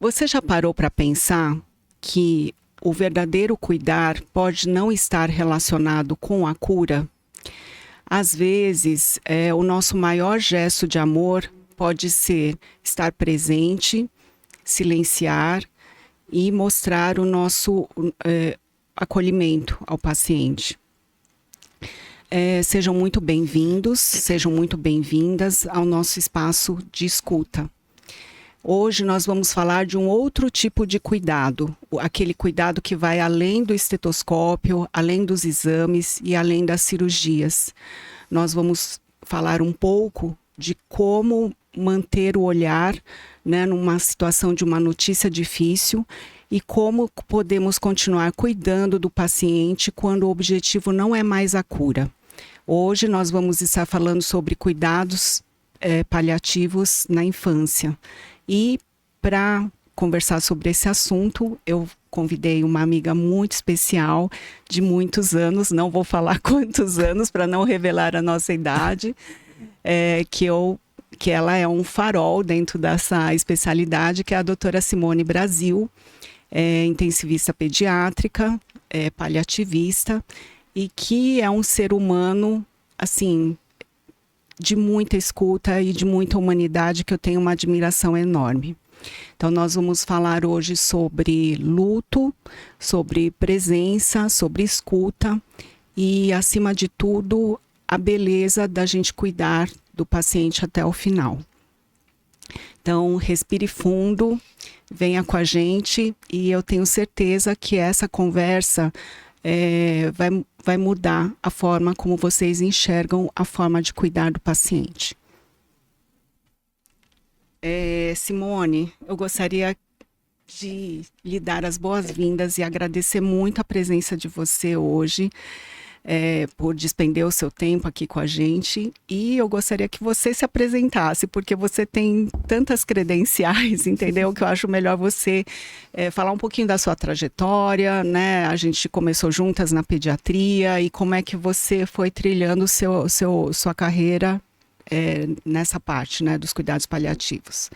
Você já parou para pensar que o verdadeiro cuidar pode não estar relacionado com a cura? Às vezes, o nosso maior gesto de amor pode ser estar presente, silenciar e mostrar o nosso acolhimento ao paciente. Sejam muito bem-vindos, sejam muito bem-vindas ao nosso espaço de escuta. Hoje nós vamos falar de um outro tipo de cuidado, aquele cuidado que vai além do estetoscópio, além dos exames e além das cirurgias. Nós vamos falar um pouco de como manter o olhar, né, numa situação de uma notícia difícil e como podemos continuar cuidando do paciente quando o objetivo não é mais a cura. Hoje nós vamos estar falando sobre cuidados paliativos na infância. E para conversar sobre esse assunto, eu convidei uma amiga muito especial, de muitos anos, não vou falar quantos anos para não revelar a nossa idade, que ela é um farol dentro dessa especialidade, que é a doutora Simone Brasil, intensivista pediátrica, paliativista, e que é um ser humano, assim, de muita escuta e de muita humanidade, que eu tenho uma admiração enorme. Então nós vamos falar hoje sobre luto, sobre presença, sobre escuta e, acima de tudo, a beleza da gente cuidar do paciente até o final. Então respire fundo, venha com a gente e eu tenho certeza que essa conversa vai mudar a forma como vocês enxergam a forma de cuidar do paciente. Simone, eu gostaria de lhe dar as boas-vindas e agradecer muito a presença de você hoje, por despender o seu tempo aqui com a gente. E eu gostaria que você se apresentasse, porque você tem tantas credenciais, entendeu? Que eu acho melhor você falar um pouquinho da sua trajetória, né? A gente começou juntas na pediatria e como é que você foi trilhando sua carreira nessa parte, né, dos cuidados paliativos.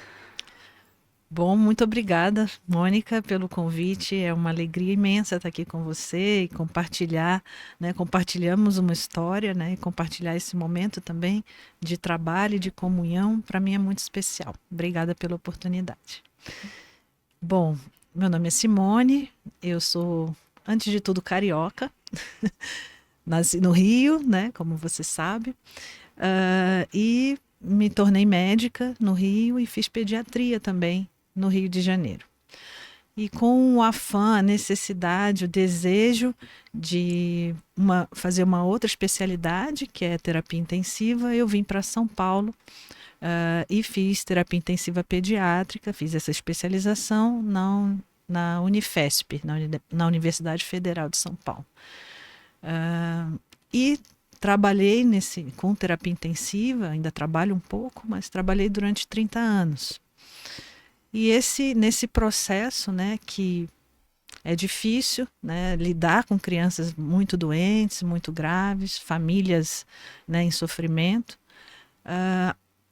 Bom, muito obrigada, Mônica, pelo convite. É uma alegria imensa estar aqui com você e compartilhar, né? Compartilhamos uma história, né? E compartilhar esse momento também de trabalho e de comunhão, para mim é muito especial. Obrigada pela oportunidade. Bom, meu nome é Simone, eu sou, antes de tudo, carioca. Nasci no Rio, né? Como você sabe. E me tornei médica no Rio e fiz pediatria também no Rio de Janeiro. E com o afã, a necessidade, o desejo de fazer uma outra especialidade, que é terapia intensiva, eu vim para São Paulo e fiz terapia intensiva pediátrica, fiz essa especialização na Unifesp, na Universidade Federal de São Paulo. E trabalhei com terapia intensiva, ainda trabalho um pouco, mas trabalhei durante 30 anos. E nesse processo, né, que é difícil, né, lidar com crianças muito doentes, muito graves, famílias, né, em sofrimento,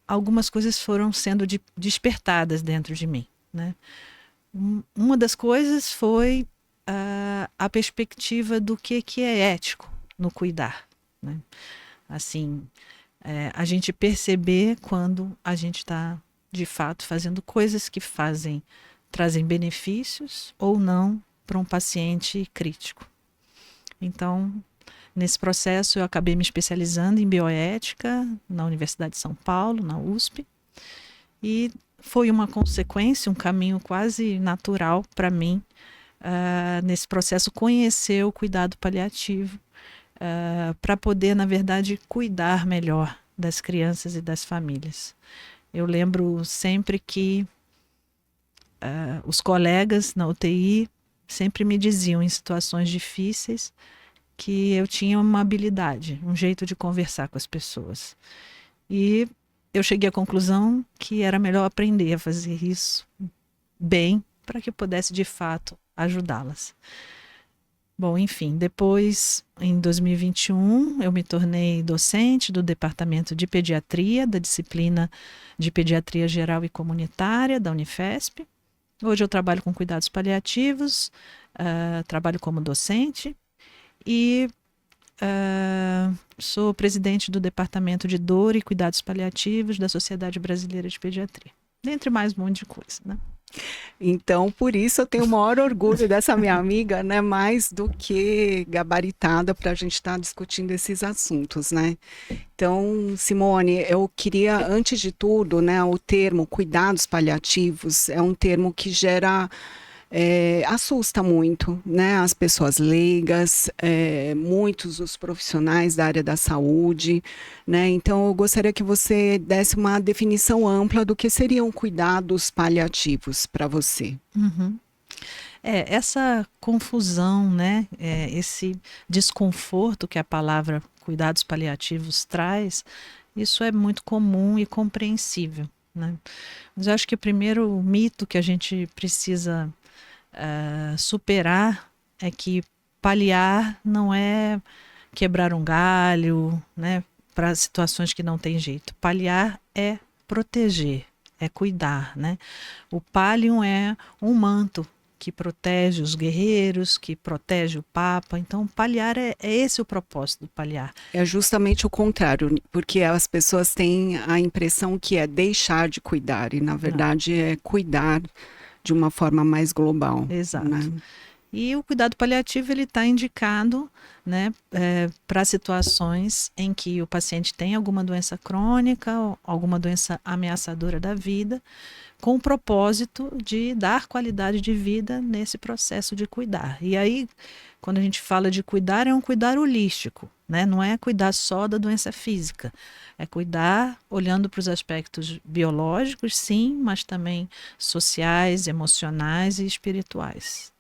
algumas coisas foram sendo despertadas dentro de mim, né? Uma das coisas foi a perspectiva do que é ético no cuidar, né? Assim, a gente perceber quando a gente está de fato fazendo coisas que trazem benefícios ou não para um paciente crítico. Então, nesse processo eu acabei me especializando em bioética na Universidade de São Paulo, na USP, e foi uma consequência, um caminho quase natural para mim, nesse processo, conhecer o cuidado paliativo, para poder, na verdade, cuidar melhor das crianças e das famílias. Eu lembro sempre que os colegas na UTI sempre me diziam, em situações difíceis, que eu tinha uma habilidade, um jeito de conversar com as pessoas. E eu cheguei à conclusão que era melhor aprender a fazer isso bem, para que eu pudesse, de fato, ajudá-las. Bom, enfim, depois, em 2021, eu me tornei docente do Departamento de Pediatria, da disciplina de Pediatria Geral e Comunitária da Unifesp. Hoje eu trabalho com cuidados paliativos, trabalho como docente e sou presidente do Departamento de Dor e Cuidados Paliativos da Sociedade Brasileira de Pediatria, dentre mais um monte de coisa, né? Então, por isso eu tenho o maior orgulho dessa minha amiga, né? Mais do que gabaritada para a gente estar discutindo esses assuntos, né? Então, Simone, eu queria, antes de tudo, né? O termo cuidados paliativos é um termo que gera assusta muito, né, as pessoas leigas, muitos dos profissionais da área da saúde, né, então eu gostaria que você desse uma definição ampla do que seriam cuidados paliativos para você. Uhum. Essa confusão, né, esse desconforto que a palavra cuidados paliativos traz, isso é muito comum e compreensível, né? Mas eu acho que o primeiro mito que a gente precisa superar é que paliar não é quebrar um galho, né, para situações que não tem jeito. Paliar é proteger, é cuidar, né? O pallium é um manto que protege os guerreiros, que protege o Papa. Então, paliar é esse o propósito do paliar. É justamente o contrário, porque as pessoas têm a impressão que é deixar de cuidar, e na verdade é cuidar de uma forma mais global. Exato. Né? E o cuidado paliativo ele está indicado, né, para situações em que o paciente tem alguma doença crônica, ou alguma doença ameaçadora da vida, com o propósito de dar qualidade de vida nesse processo de cuidar. E aí, quando a gente fala de cuidar, é um cuidar holístico, né? Não é cuidar só da doença física, é cuidar olhando para os aspectos biológicos, sim, mas também sociais, emocionais e espirituais.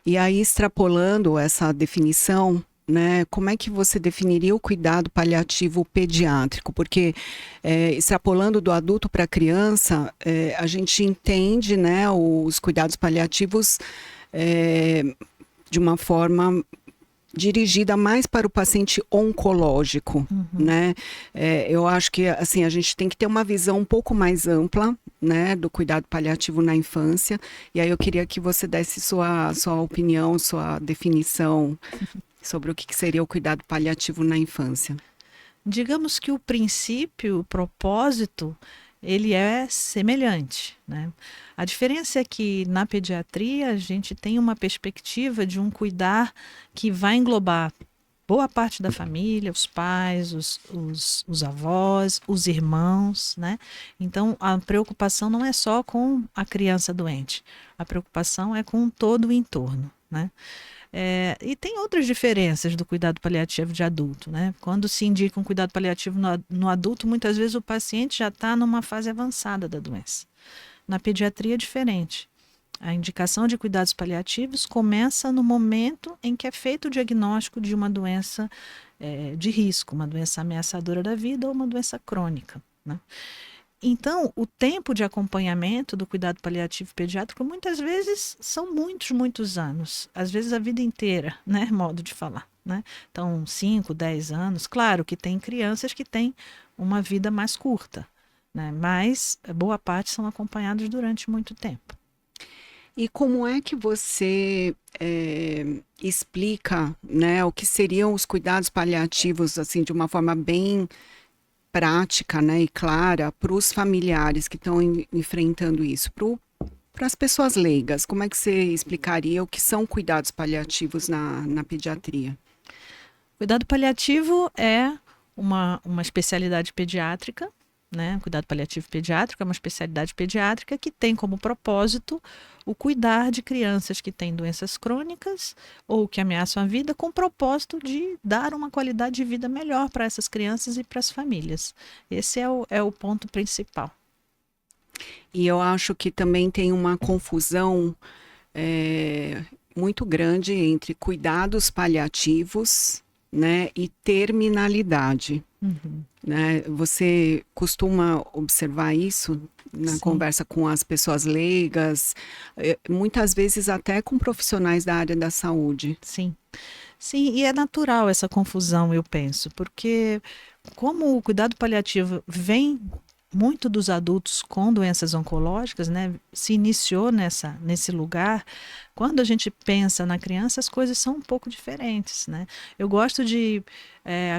E aí, extrapolando essa definição, né, como é que você definiria o cuidado paliativo pediátrico? Porque, extrapolando do adulto para a criança, a gente entende, né, os cuidados paliativos de uma forma dirigida mais para o paciente oncológico, né? Eu acho que assim a gente tem que ter uma visão um pouco mais ampla, né, do cuidado paliativo na infância. E aí eu queria que você desse sua opinião, sua definição sobre o que seria o cuidado paliativo na infância. Digamos que o princípio, o propósito, ele é semelhante, né? A diferença é que na pediatria a gente tem uma perspectiva de um cuidar que vai englobar boa parte da família, os pais, os avós, os irmãos, né? Então a preocupação não é só com a criança doente, a preocupação é com todo o entorno, né? E tem outras diferenças do cuidado paliativo de adulto, né? Quando se indica um cuidado paliativo no adulto, muitas vezes o paciente já está numa fase avançada da doença. Na pediatria é diferente. A indicação de cuidados paliativos começa no momento em que é feito o diagnóstico de uma doença de risco, uma doença ameaçadora da vida ou uma doença crônica, né? Então, o tempo de acompanhamento do cuidado paliativo pediátrico muitas vezes são muitos anos, às vezes a vida inteira, né? Modo de falar, né? Então, 5, 10 anos. Claro que tem crianças que têm uma vida mais curta, né? Mas boa parte são acompanhados durante muito tempo. E como é que você explica, né, o que seriam os cuidados paliativos, assim, de uma forma bem prática, né, e clara para os familiares que estão enfrentando isso, para as pessoas leigas? Como é que você explicaria o que são cuidados paliativos na pediatria? Cuidado paliativo é uma especialidade pediátrica, né? Cuidado paliativo pediátrico é uma especialidade pediátrica que tem como propósito o cuidar de crianças que têm doenças crônicas ou que ameaçam a vida, com o propósito de dar uma qualidade de vida melhor para essas crianças e para as famílias. Esse é o ponto principal. E eu acho que também tem uma confusão muito grande entre cuidados paliativos, né, e terminalidade. Né? Você costuma observar isso na conversa com as pessoas leigas, muitas vezes até com profissionais da área da saúde? Sim, e é natural essa confusão, eu penso, porque como o cuidado paliativo vem muito dos adultos com doenças oncológicas, né, se iniciou nesse lugar. Quando a gente pensa na criança, as coisas são um pouco diferentes, né? Eu gosto de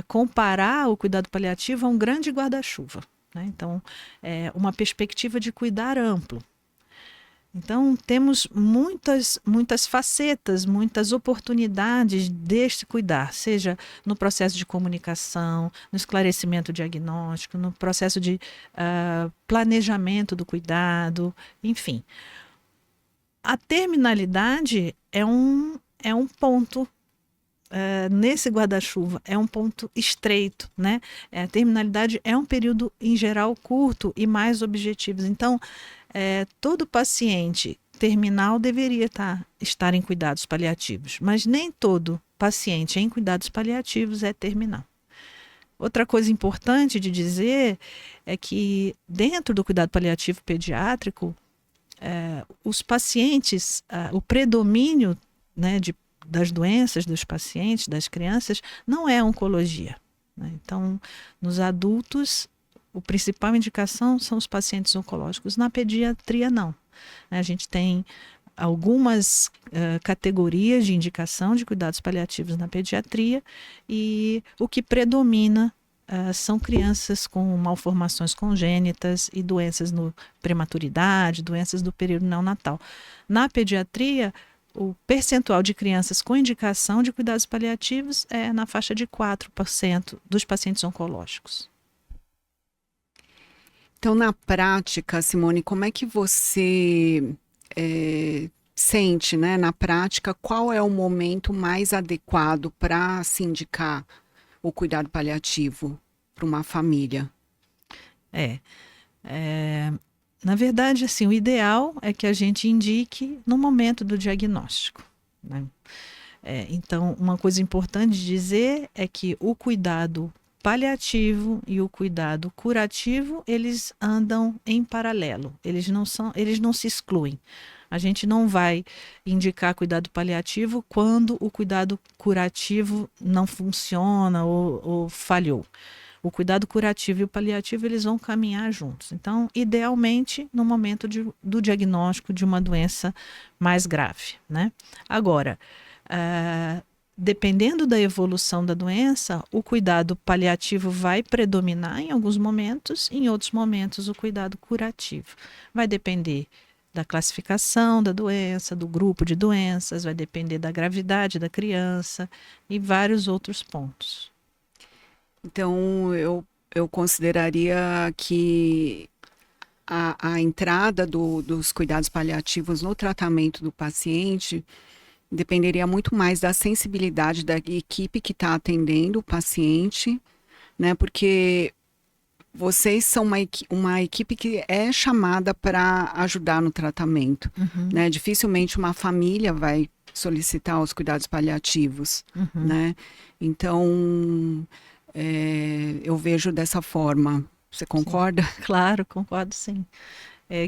comparar o cuidado paliativo a um grande guarda-chuva, né? Então, é uma perspectiva de cuidar amplo. Então, temos muitas facetas, muitas oportunidades deste cuidar, seja no processo de comunicação, no esclarecimento diagnóstico, no processo de planejamento do cuidado, enfim. A terminalidade é um ponto nesse guarda-chuva, é um ponto estreito, né? A terminalidade é um período, em geral, curto e mais objetivo. Então, todo paciente terminal deveria estar em cuidados paliativos, mas nem todo paciente em cuidados paliativos é terminal. Outra coisa importante de dizer é que dentro do cuidado paliativo pediátrico, os pacientes, o predomínio, né, das doenças dos pacientes, das crianças, não é a oncologia, né? Então, nos adultos, a principal indicação são os pacientes oncológicos. Na pediatria, não. A gente tem algumas categorias de indicação de cuidados paliativos na pediatria e o que predomina são crianças com malformações congênitas e doenças no prematuridade, doenças do período neonatal. Na pediatria, o percentual de crianças com indicação de cuidados paliativos é na faixa de 4% dos pacientes oncológicos. Então, na prática, Simone, como é que você sente, né, na prática, qual é o momento mais adequado para se indicar o cuidado paliativo para uma família? Na verdade, assim, o ideal é que a gente indique no momento do diagnóstico, né? Então, uma coisa importante de dizer é que o cuidado paliativo e o cuidado curativo, eles andam em paralelo, eles não se excluem. A gente não vai indicar cuidado paliativo quando o cuidado curativo não funciona ou falhou. O cuidado curativo e o paliativo, eles vão caminhar juntos. Então, idealmente, no momento do diagnóstico de uma doença mais grave, né? Agora, dependendo da evolução da doença, o cuidado paliativo vai predominar em alguns momentos, em outros momentos o cuidado curativo. Vai depender da classificação da doença, do grupo de doenças, vai depender da gravidade da criança e vários outros pontos. Então, eu consideraria que a entrada dos cuidados paliativos no tratamento do paciente dependeria muito mais da sensibilidade da equipe que está atendendo o paciente, né? Porque vocês são uma equipe que é chamada para ajudar no tratamento, né? Dificilmente uma família vai solicitar os cuidados paliativos, né? Então, eu vejo dessa forma. Você concorda? Sim. Claro, concordo sim.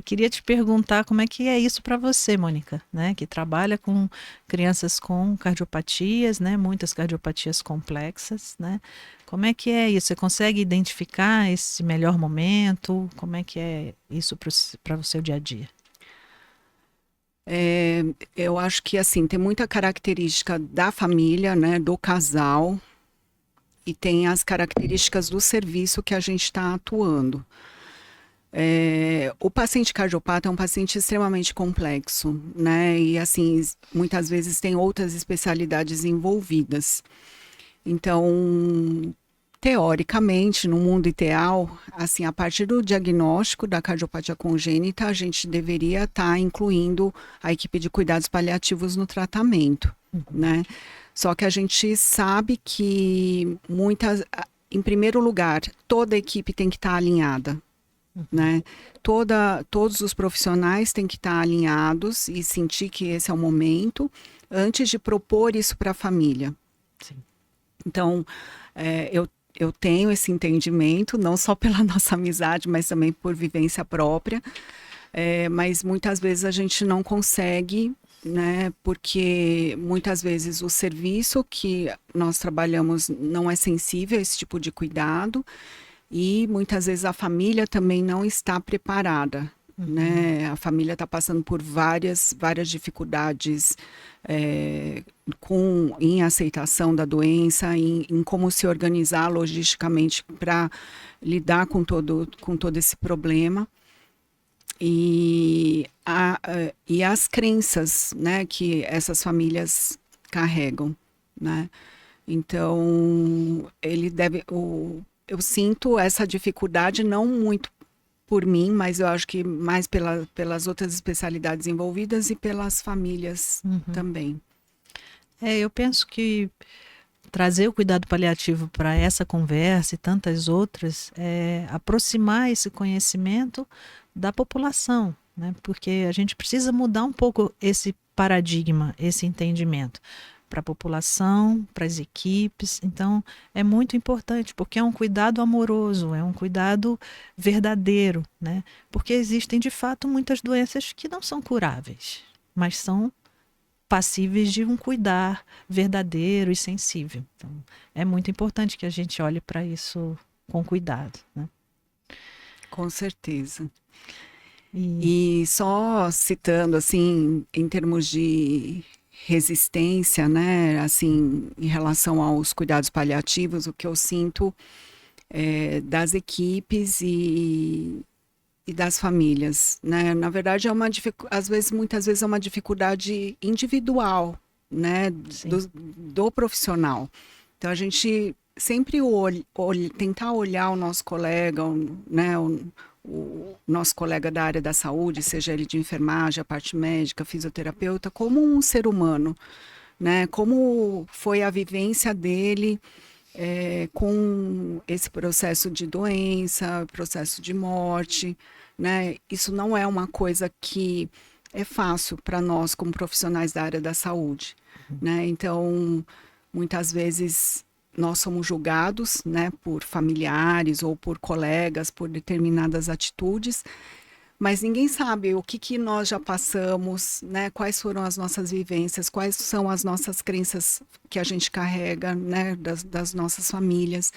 Queria te perguntar como é que é isso para você, Mônica, né? Que trabalha com crianças com cardiopatias, né? Muitas cardiopatias complexas, né? Como é que é isso? Você consegue identificar esse melhor momento? Como é que é isso para o seu dia a dia? Eu acho que assim tem muita característica da família, né? Do casal, e tem as características do serviço que a gente está atuando. O paciente cardiopata é um paciente extremamente complexo, né? E assim, muitas vezes tem outras especialidades envolvidas. Então, teoricamente, no mundo ideal, assim, a partir do diagnóstico da cardiopatia congênita, a gente deveria estar incluindo a equipe de cuidados paliativos no tratamento, né? Só que a gente sabe que em primeiro lugar, toda a equipe tem que estar alinhada, né? Todos os profissionais têm que estar alinhados e sentir que esse é o momento antes de propor isso para a família. Sim. Então, eu tenho esse entendimento, não só pela nossa amizade, mas também por vivência própria. Mas muitas vezes a gente não consegue, né? Porque muitas vezes o serviço que nós trabalhamos não é sensível a esse tipo de cuidado. E muitas vezes a família também não está preparada, né? A família está passando por várias dificuldades em aceitação da doença, em como se organizar logisticamente para lidar com todo esse problema. E as crenças, né, que essas famílias carregam, né? Então, eu sinto essa dificuldade não muito por mim, mas eu acho que mais pelas outras especialidades envolvidas e pelas famílias também. Eu penso que trazer o cuidado paliativo para essa conversa e tantas outras é aproximar esse conhecimento da população, né? Porque a gente precisa mudar um pouco esse paradigma, esse entendimento para a população, para as equipes. Então, é muito importante, porque é um cuidado amoroso, é um cuidado verdadeiro, né? Porque existem, de fato, muitas doenças que não são curáveis, mas são passíveis de um cuidar verdadeiro e sensível. Então, é muito importante que a gente olhe para isso com cuidado, né? Com certeza. E só citando, assim, em termos de resistência, né, assim, em relação aos cuidados paliativos, o que eu sinto das equipes e das famílias, né? Na verdade, muitas vezes é uma dificuldade individual, né, do profissional. Então, a gente sempre tentar olhar o nosso colega, né, o nosso colega da área da saúde, seja ele de enfermagem, a parte médica, fisioterapeuta, como um ser humano, né? Como foi a vivência dele com esse processo de doença, processo de morte, né? Isso não é uma coisa que é fácil para nós como profissionais da área da saúde, né? Então, muitas vezes nós somos julgados, né, por familiares ou por colegas por determinadas atitudes, mas ninguém sabe o que nós já passamos, né, quais foram as nossas vivências, quais são as nossas crenças que a gente carrega, né, das nossas famílias.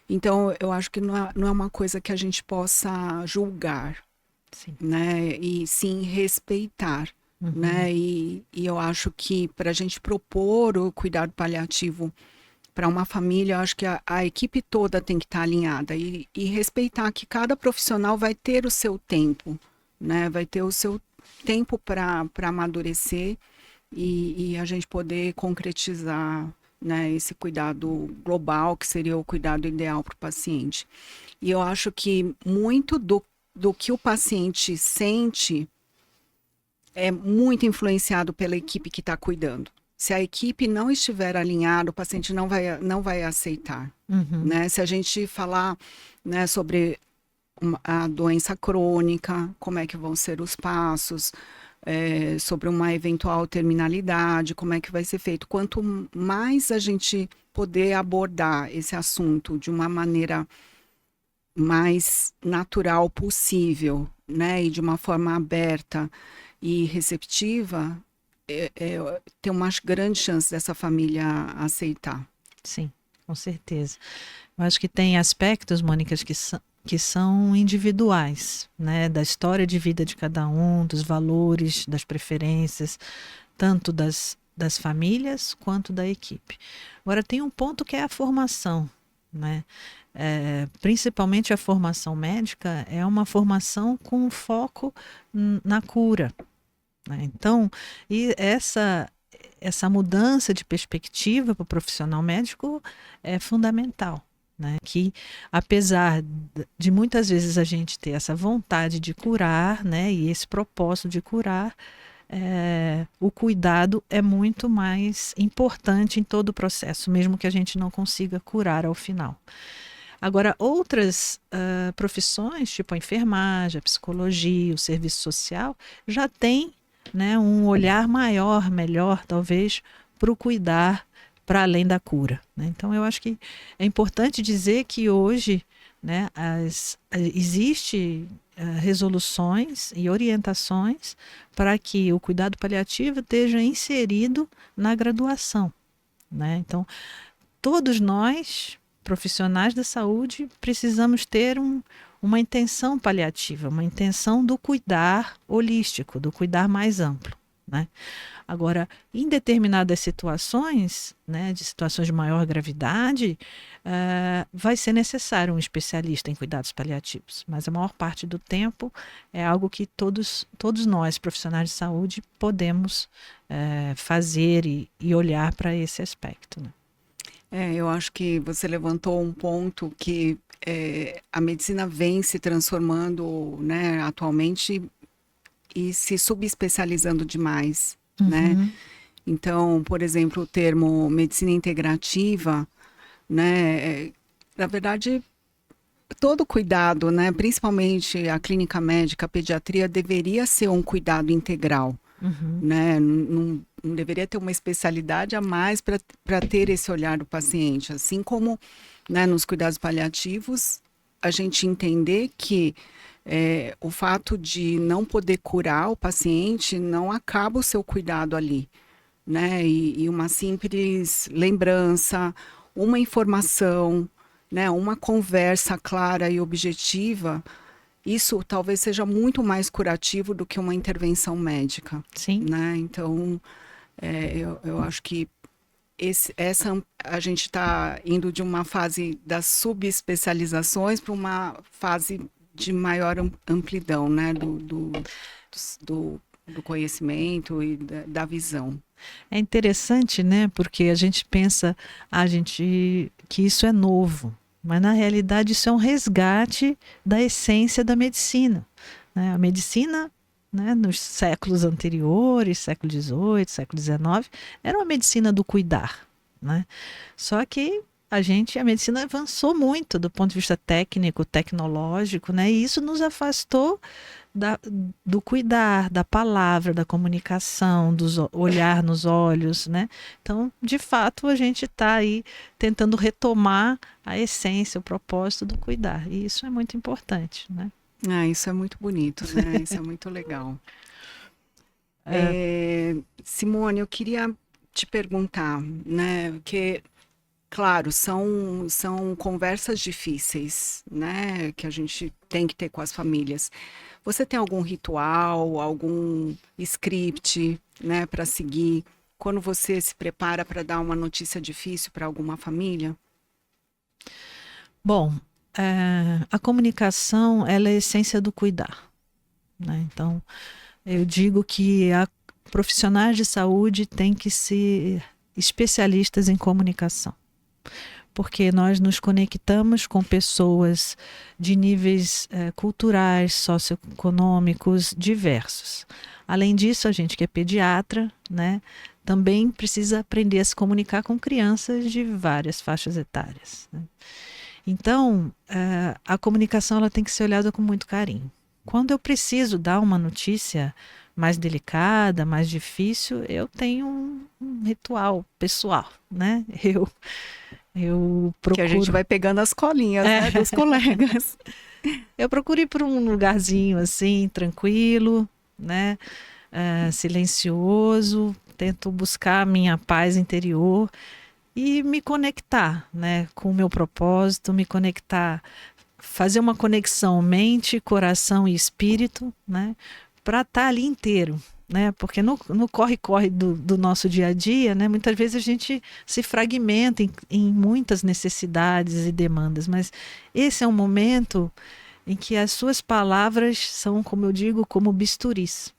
Então, eu acho que não é uma coisa que a gente possa julgar, né, e sim respeitar. Né? E eu acho que para a gente propor o cuidado paliativo para uma família, eu acho que a equipe toda tem que estar alinhada e respeitar que cada profissional vai ter o seu tempo, né? Vai ter o seu tempo para amadurecer e a gente poder concretizar, né, esse cuidado global, que seria o cuidado ideal para o paciente. E eu acho que muito do que o paciente sente é muito influenciado pela equipe que está cuidando. Se a equipe não estiver alinhada, o paciente não vai aceitar. Né? Se a gente falar, né, sobre a doença crônica, como é que vão ser os passos, sobre uma eventual terminalidade, como é que vai ser feito. Quanto mais a gente poder abordar esse assunto de uma maneira mais natural possível, né, e de uma forma aberta e receptiva, tem uma grande chance dessa família aceitar. Sim, com certeza. Eu acho que tem aspectos, Mônica, que são individuais, né? Da história de vida de cada um, dos valores, das preferências, tanto das famílias quanto da equipe. Agora, tem um ponto que é a formação, né? Principalmente a formação médica é uma formação com foco na cura. Então, e essa mudança de perspectiva para o profissional médico é fundamental, né? Que apesar de muitas vezes a gente ter essa vontade de curar, né, e esse propósito de curar, o cuidado é muito mais importante em todo o processo, mesmo que a gente não consiga curar ao final. Agora, outras profissões, tipo a enfermagem, a psicologia, o serviço social, já têm, né, um olhar maior, melhor, talvez, para o cuidar para além da cura, né? Então, eu acho que é importante dizer que hoje, né, existe resoluções e orientações para que o cuidado paliativo esteja inserido na graduação, né? Então, todos nós profissionais da saúde, precisamos ter uma intenção paliativa, uma intenção do cuidar holístico, do cuidar mais amplo, né? Agora, em determinadas situações, né, de situações de maior gravidade, vai ser necessário um especialista em cuidados paliativos, mas a maior parte do tempo é algo que todos nós, profissionais de saúde, podemos fazer e olhar para esse aspecto, né? Eu acho que você levantou um ponto que a medicina vem se transformando, né, atualmente e se subespecializando demais, né? Uhum. Então, por exemplo, o termo medicina integrativa, né, na verdade, todo cuidado, né, principalmente a clínica médica, a pediatria, deveria ser um cuidado integral, Uhum. né? Não deveria ter uma especialidade a mais para ter esse olhar do paciente, assim como, né, nos cuidados paliativos, a gente entender que o fato de não poder curar o paciente não acaba o seu cuidado ali, né? E uma simples lembrança, uma informação, né? Uma conversa clara e objetiva, isso talvez seja muito mais curativo do que uma intervenção médica, Sim. né? Então, eu acho que a gente está indo de uma fase das subespecializações para uma fase de maior amplidão, né? Do conhecimento e da visão. É interessante, né? Porque a gente pensa, que isso é novo, mas na realidade isso é um resgate da essência da medicina, né? A medicina, né, nos séculos anteriores, século XVIII, século XIX, era uma medicina do cuidar, né? Só que a medicina avançou muito do ponto de vista técnico, tecnológico, né? E isso nos afastou da, do cuidar, da palavra, da comunicação, do olhar nos olhos, né? Então, de fato, a gente está aí tentando retomar a essência, o propósito do cuidar. E isso é muito importante, né? Isso é muito bonito, né? Isso é muito legal. Simone, eu queria te perguntar, né? Porque, claro, são conversas difíceis, né? Que a gente tem que ter com as famílias. Você tem algum ritual, algum script, né, para seguir quando você se prepara para dar uma notícia difícil para alguma família? Bom, a comunicação, ela é a essência do cuidar, né? Então, eu digo que profissionais de saúde têm que ser especialistas em comunicação, porque nós nos conectamos com pessoas de níveis culturais, socioeconômicos diversos. Além disso, a gente que é pediatra, né, também precisa aprender a se comunicar com crianças de várias faixas etárias, né? Então, a comunicação ela tem que ser olhada com muito carinho. Quando eu preciso dar uma notícia mais delicada, mais difícil, eu tenho um ritual pessoal, né? Eu Que a gente procuro. vai pegando as colinhas, né, dos colegas. Eu procuro ir para um lugarzinho assim, tranquilo, né? Silencioso, tento buscar a minha paz interior e me conectar, né, com o meu propósito, me conectar, fazer uma conexão mente, coração e espírito, né, para estar ali inteiro, né, porque no corre-corre do nosso dia a dia, né, muitas vezes a gente se fragmenta em muitas necessidades e demandas, mas esse é um momento em que as suas palavras são, como eu digo, como bisturis.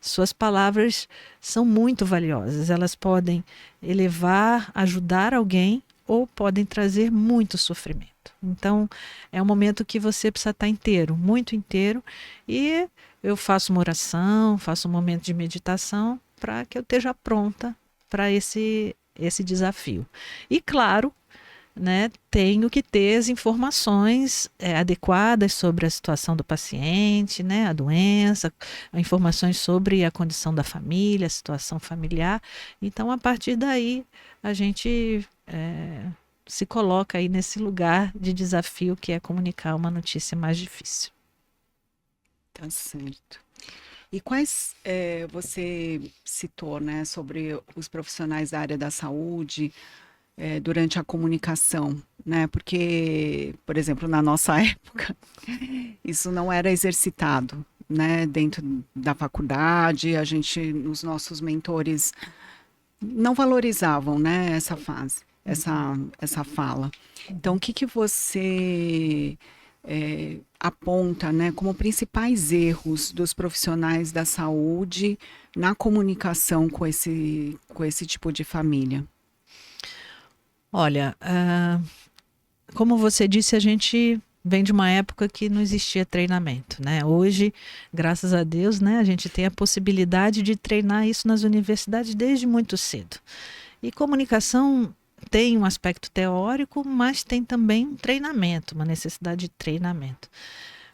Suas palavras são muito valiosas. Elas podem elevar, ajudar alguém ou podem trazer muito sofrimento. Então, é um momento que você precisa estar inteiro, muito inteiro. E eu faço uma oração, faço um momento de meditação para que eu esteja pronta para esse desafio. E claro, né, tenho que ter as informações adequadas sobre a situação do paciente, né, a doença, informações sobre a condição da família, a situação familiar. Então, a partir daí, a gente se coloca aí nesse lugar de desafio que é comunicar uma notícia mais difícil. Tá certo. E quais, você citou, né, sobre os profissionais da área da saúde, durante a comunicação, né? Porque, por exemplo, na nossa época, isso não era exercitado, né? Dentro da faculdade, os nossos mentores não valorizavam, né? Essa fase, essa fala. Então, o que que você aponta, né, como principais erros dos profissionais da saúde na comunicação com esse tipo de família? Olha, como você disse, a gente vem de uma época que não existia treinamento, né? Hoje, graças a Deus, né, a gente tem a possibilidade de treinar isso nas universidades desde muito cedo. E comunicação tem um aspecto teórico, mas tem também um treinamento, uma necessidade de treinamento.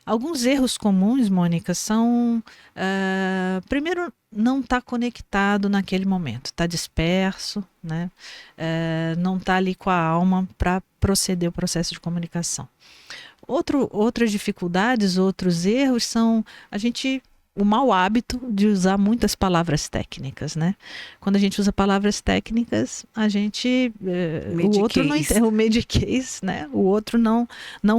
Alguns erros comuns, Mônica, são, primeiro, não está conectado naquele momento, está disperso, né? Não está ali com a alma para proceder o processo de comunicação. Outras dificuldades, outros erros são o mau hábito de usar muitas palavras técnicas, né? Quando a gente usa palavras técnicas, o outro não entende, o mediquês, né? O outro não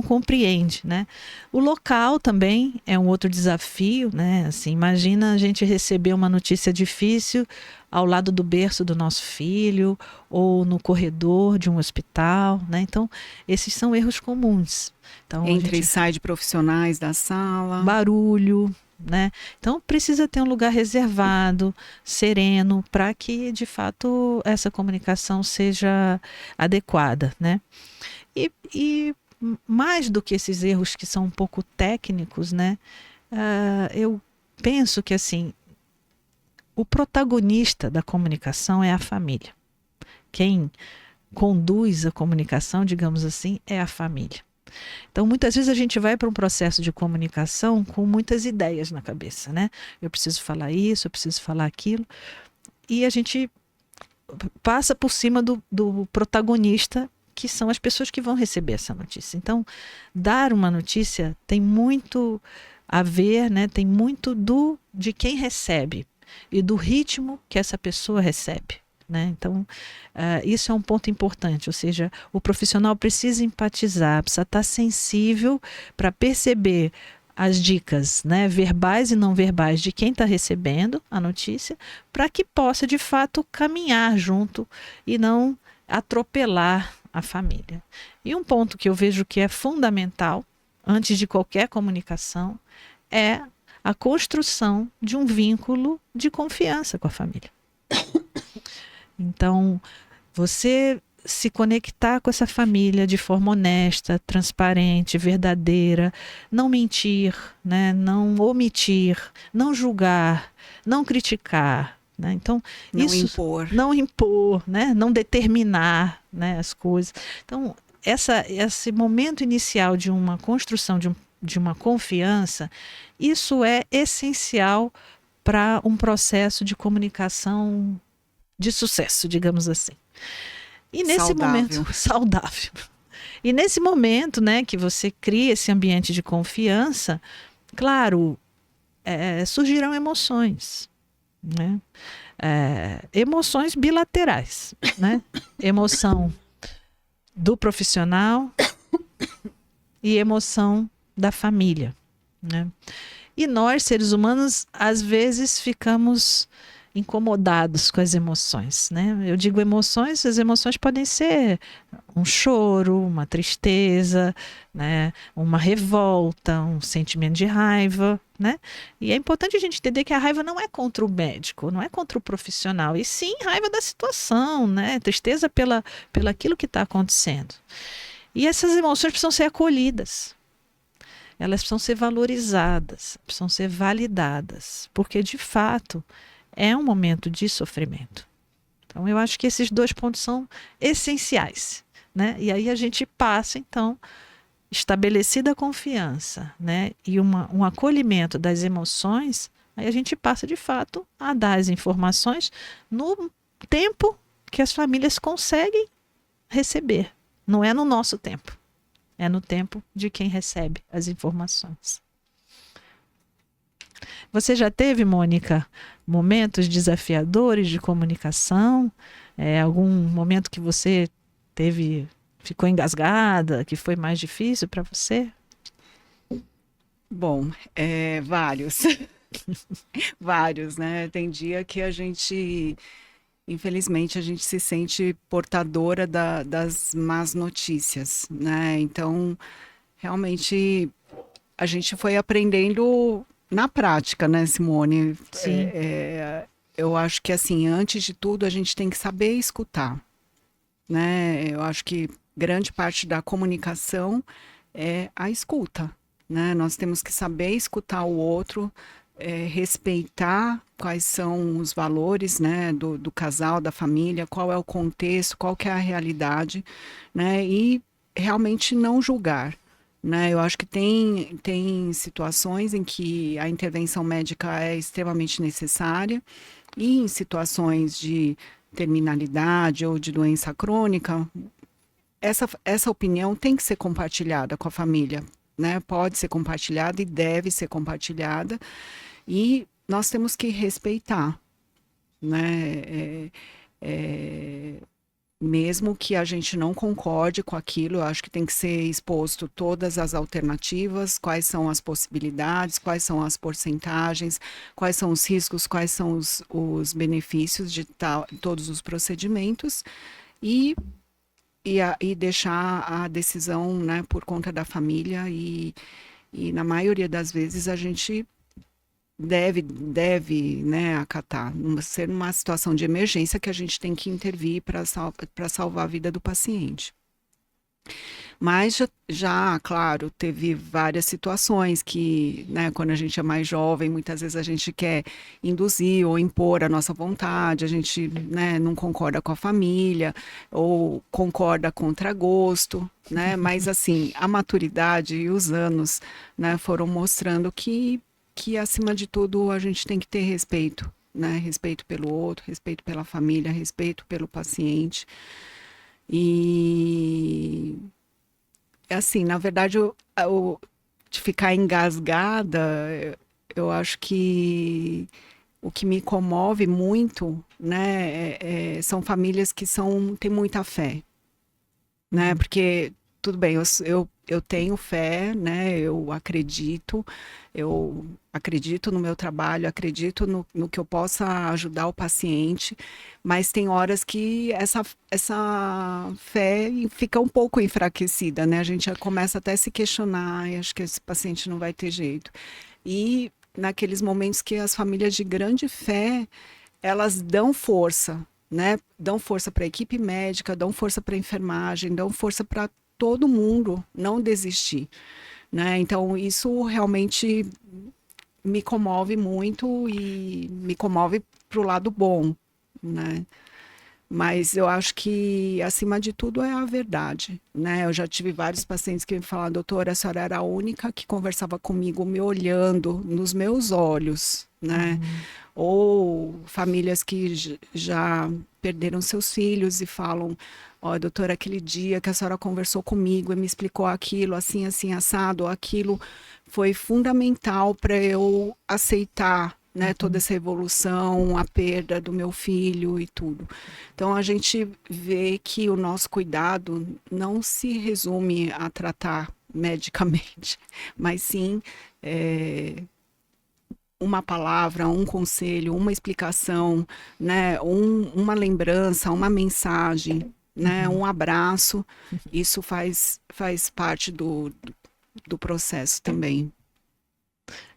compreende, né? O local também é um outro desafio, né? Assim, imagina a gente receber uma notícia difícil ao lado do berço do nosso filho ou no corredor de um hospital, né? Então, esses são erros comuns. Então, entra e sai de profissionais da sala. Barulho, né? Então precisa ter um lugar reservado, sereno, para que de fato essa comunicação seja adequada, né? E mais do que esses erros que são um pouco técnicos, né? Eu penso que assim, o protagonista da comunicação é a família. Quem conduz a comunicação, digamos assim, é a família. Então, muitas vezes a gente vai para um processo de comunicação com muitas ideias na cabeça, né? Eu preciso falar isso, eu preciso falar aquilo. E a gente passa por cima do protagonista, que são as pessoas que vão receber essa notícia. Então, dar uma notícia tem muito a ver, né? Tem muito de quem recebe e do ritmo que essa pessoa recebe. Né? Então, isso é um ponto importante, ou seja, o profissional precisa empatizar, precisa estar sensível para perceber as dicas, né, verbais e não verbais de quem está recebendo a notícia, para que possa de fato caminhar junto e não atropelar a família. E um ponto que eu vejo que é fundamental, antes de qualquer comunicação, é a construção de um vínculo de confiança com a família. Então, você se conectar com essa família de forma honesta, transparente, verdadeira, não mentir, né? Não omitir, não julgar, não criticar. Né? Então, não impor, né? Não determinar, né, as coisas. Então, esse momento inicial de uma construção de uma confiança, isso é essencial para um processo de comunicação de sucesso, digamos assim. E nesse momento saudável. E nesse momento, né, que você cria esse ambiente de confiança, claro, surgirão emoções, né? Emoções bilaterais, né? Emoção do profissional e emoção da família, né? E nós, seres humanos, às vezes ficamos incomodados com as emoções, né? Eu digo emoções, as emoções podem ser um choro, uma tristeza, né? Uma revolta, um sentimento de raiva, né? E é importante a gente entender que a raiva não é contra o médico, não é contra o profissional, e sim raiva da situação, né? Tristeza pela aquilo que está acontecendo. E essas emoções precisam ser acolhidas. Elas precisam ser valorizadas, precisam ser validadas, porque de fato é um momento de sofrimento. Então, eu acho que esses dois pontos são essenciais, né? E aí a gente passa, então, estabelecida a confiança, né? E um acolhimento das emoções, aí a gente passa, de fato, a dar as informações no tempo que as famílias conseguem receber. Não é no nosso tempo, é no tempo de quem recebe as informações. Você já teve, Mônica, momentos desafiadores de comunicação? Algum momento que você ficou engasgada, que foi mais difícil para você? Bom, vários. Vários, né? Tem dia que a gente, infelizmente, a gente se sente portadora das más notícias, né? Então, realmente, a gente foi aprendendo na prática, né, Simone? Sim. Eu acho que, assim, antes de tudo, a gente tem que saber escutar, né? Eu acho que grande parte da comunicação é a escuta, né? Nós temos que saber escutar o outro, respeitar quais são os valores, né, do casal, da família, qual é o contexto, qual que é a realidade, né? E realmente não julgar. Né, eu acho que tem situações em que a intervenção médica é extremamente necessária, e em situações de terminalidade ou de doença crônica, essa opinião tem que ser compartilhada com a família, né? Pode ser compartilhada e deve ser compartilhada, e nós temos que respeitar, né? Mesmo que a gente não concorde com aquilo, eu acho que tem que ser exposto todas as alternativas, quais são as possibilidades, quais são as porcentagens, quais são os riscos, quais são os benefícios de todos os procedimentos, e, e deixar a decisão, né, por conta da família, e na maioria das vezes a gente deve, né, acatar, ser numa situação de emergência que a gente tem que intervir para salvar a vida do paciente. Mas claro, teve várias situações que, né, quando a gente é mais jovem, muitas vezes a gente quer induzir ou impor a nossa vontade, a gente, né, não concorda com a família ou concorda contra gosto, né? Mas assim, a maturidade e os anos, né, foram mostrando que acima de tudo a gente tem que ter respeito, né? Respeito pelo outro, respeito pela família, respeito pelo paciente. E assim, na verdade, de ficar engasgada, eu acho que o que me comove muito, né, são famílias que têm muita fé, né? Porque, tudo bem, eu tenho fé, né? Eu acredito no meu trabalho, acredito no que eu possa ajudar o paciente, mas tem horas que essa fé fica um pouco enfraquecida, né? A gente já começa até a se questionar, e acho que esse paciente não vai ter jeito. E naqueles momentos que as famílias de grande fé, elas dão força, né? Dão força para a equipe médica, dão força para a enfermagem, dão força para todo mundo não desistir, né? Então, isso realmente me comove muito e me comove para o lado bom, né? Mas eu acho que, acima de tudo, é a verdade, né? Eu já tive vários pacientes que me falaram: doutora, a senhora era a única que conversava comigo me olhando nos meus olhos, né? Ou famílias que já perderam seus filhos e falam: ó, doutora, aquele dia que a senhora conversou comigo e me explicou aquilo, assim, assim, assado, aquilo foi fundamental para eu aceitar, né, toda essa evolução, a perda do meu filho e tudo. Então, a gente vê que o nosso cuidado não se resume a tratar medicamente, mas sim uma palavra, um conselho, uma explicação, né, uma lembrança, uma mensagem, né, um abraço. Isso faz parte do processo também.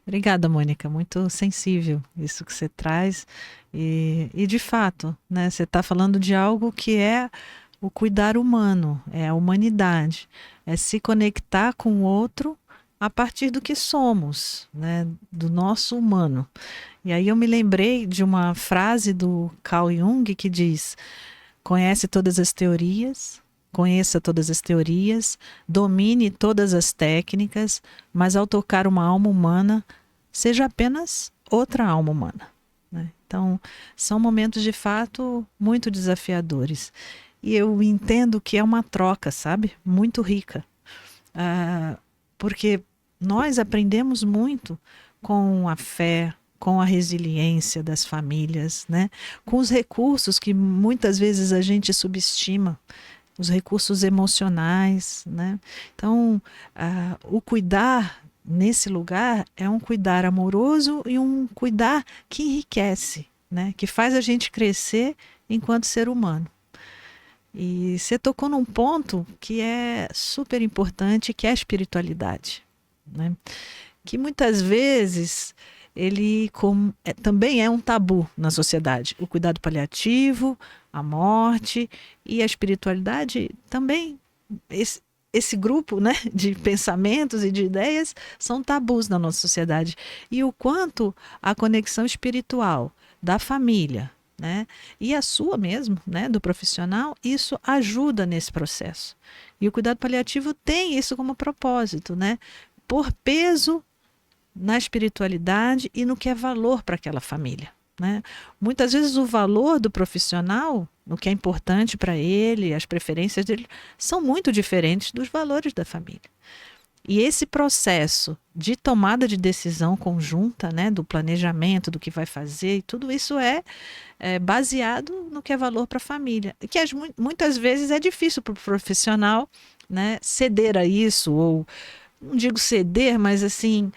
Obrigada, Mônica. Muito sensível isso que você traz. E de fato, né, você está falando de algo que é o cuidar humano, é a humanidade, é se conectar com o outro a partir do que somos, né, do nosso humano. E aí eu me lembrei de uma frase do Carl Jung que diz: conhece todas as teorias, conheça todas as teorias, domine todas as técnicas, mas ao tocar uma alma humana, seja apenas outra alma humana, né? Então, são momentos de fato muito desafiadores. E eu entendo que é uma troca, sabe? Muito rica. Porque nós aprendemos muito com a fé, com a resiliência das famílias, né? Com os recursos que muitas vezes a gente subestima. os recursos emocionais, né? Então, o cuidar nesse lugar é um cuidar amoroso e um cuidar que enriquece, né? Que faz a gente crescer enquanto ser humano. E você tocou num ponto que é super importante, que é a espiritualidade, né? Que muitas vezes ele também é um tabu na sociedade. O cuidado paliativo, a morte e a espiritualidade também. Esse grupo, né, de pensamentos e de ideias são tabus na nossa sociedade. E o quanto a conexão espiritual da família, né, e a sua mesmo, né, do profissional, isso ajuda nesse processo. E o cuidado paliativo tem isso como propósito, né? Pôr peso na espiritualidade e no que é valor para aquela família, né? Muitas vezes o valor do profissional, no que é importante para ele, as preferências dele, são muito diferentes dos valores da família. E esse processo de tomada de decisão conjunta, né, do planejamento, do que vai fazer, e tudo isso é baseado no que é valor para a família. Que muitas vezes é difícil para o profissional, né, ceder a isso, ou não digo ceder, mas assim,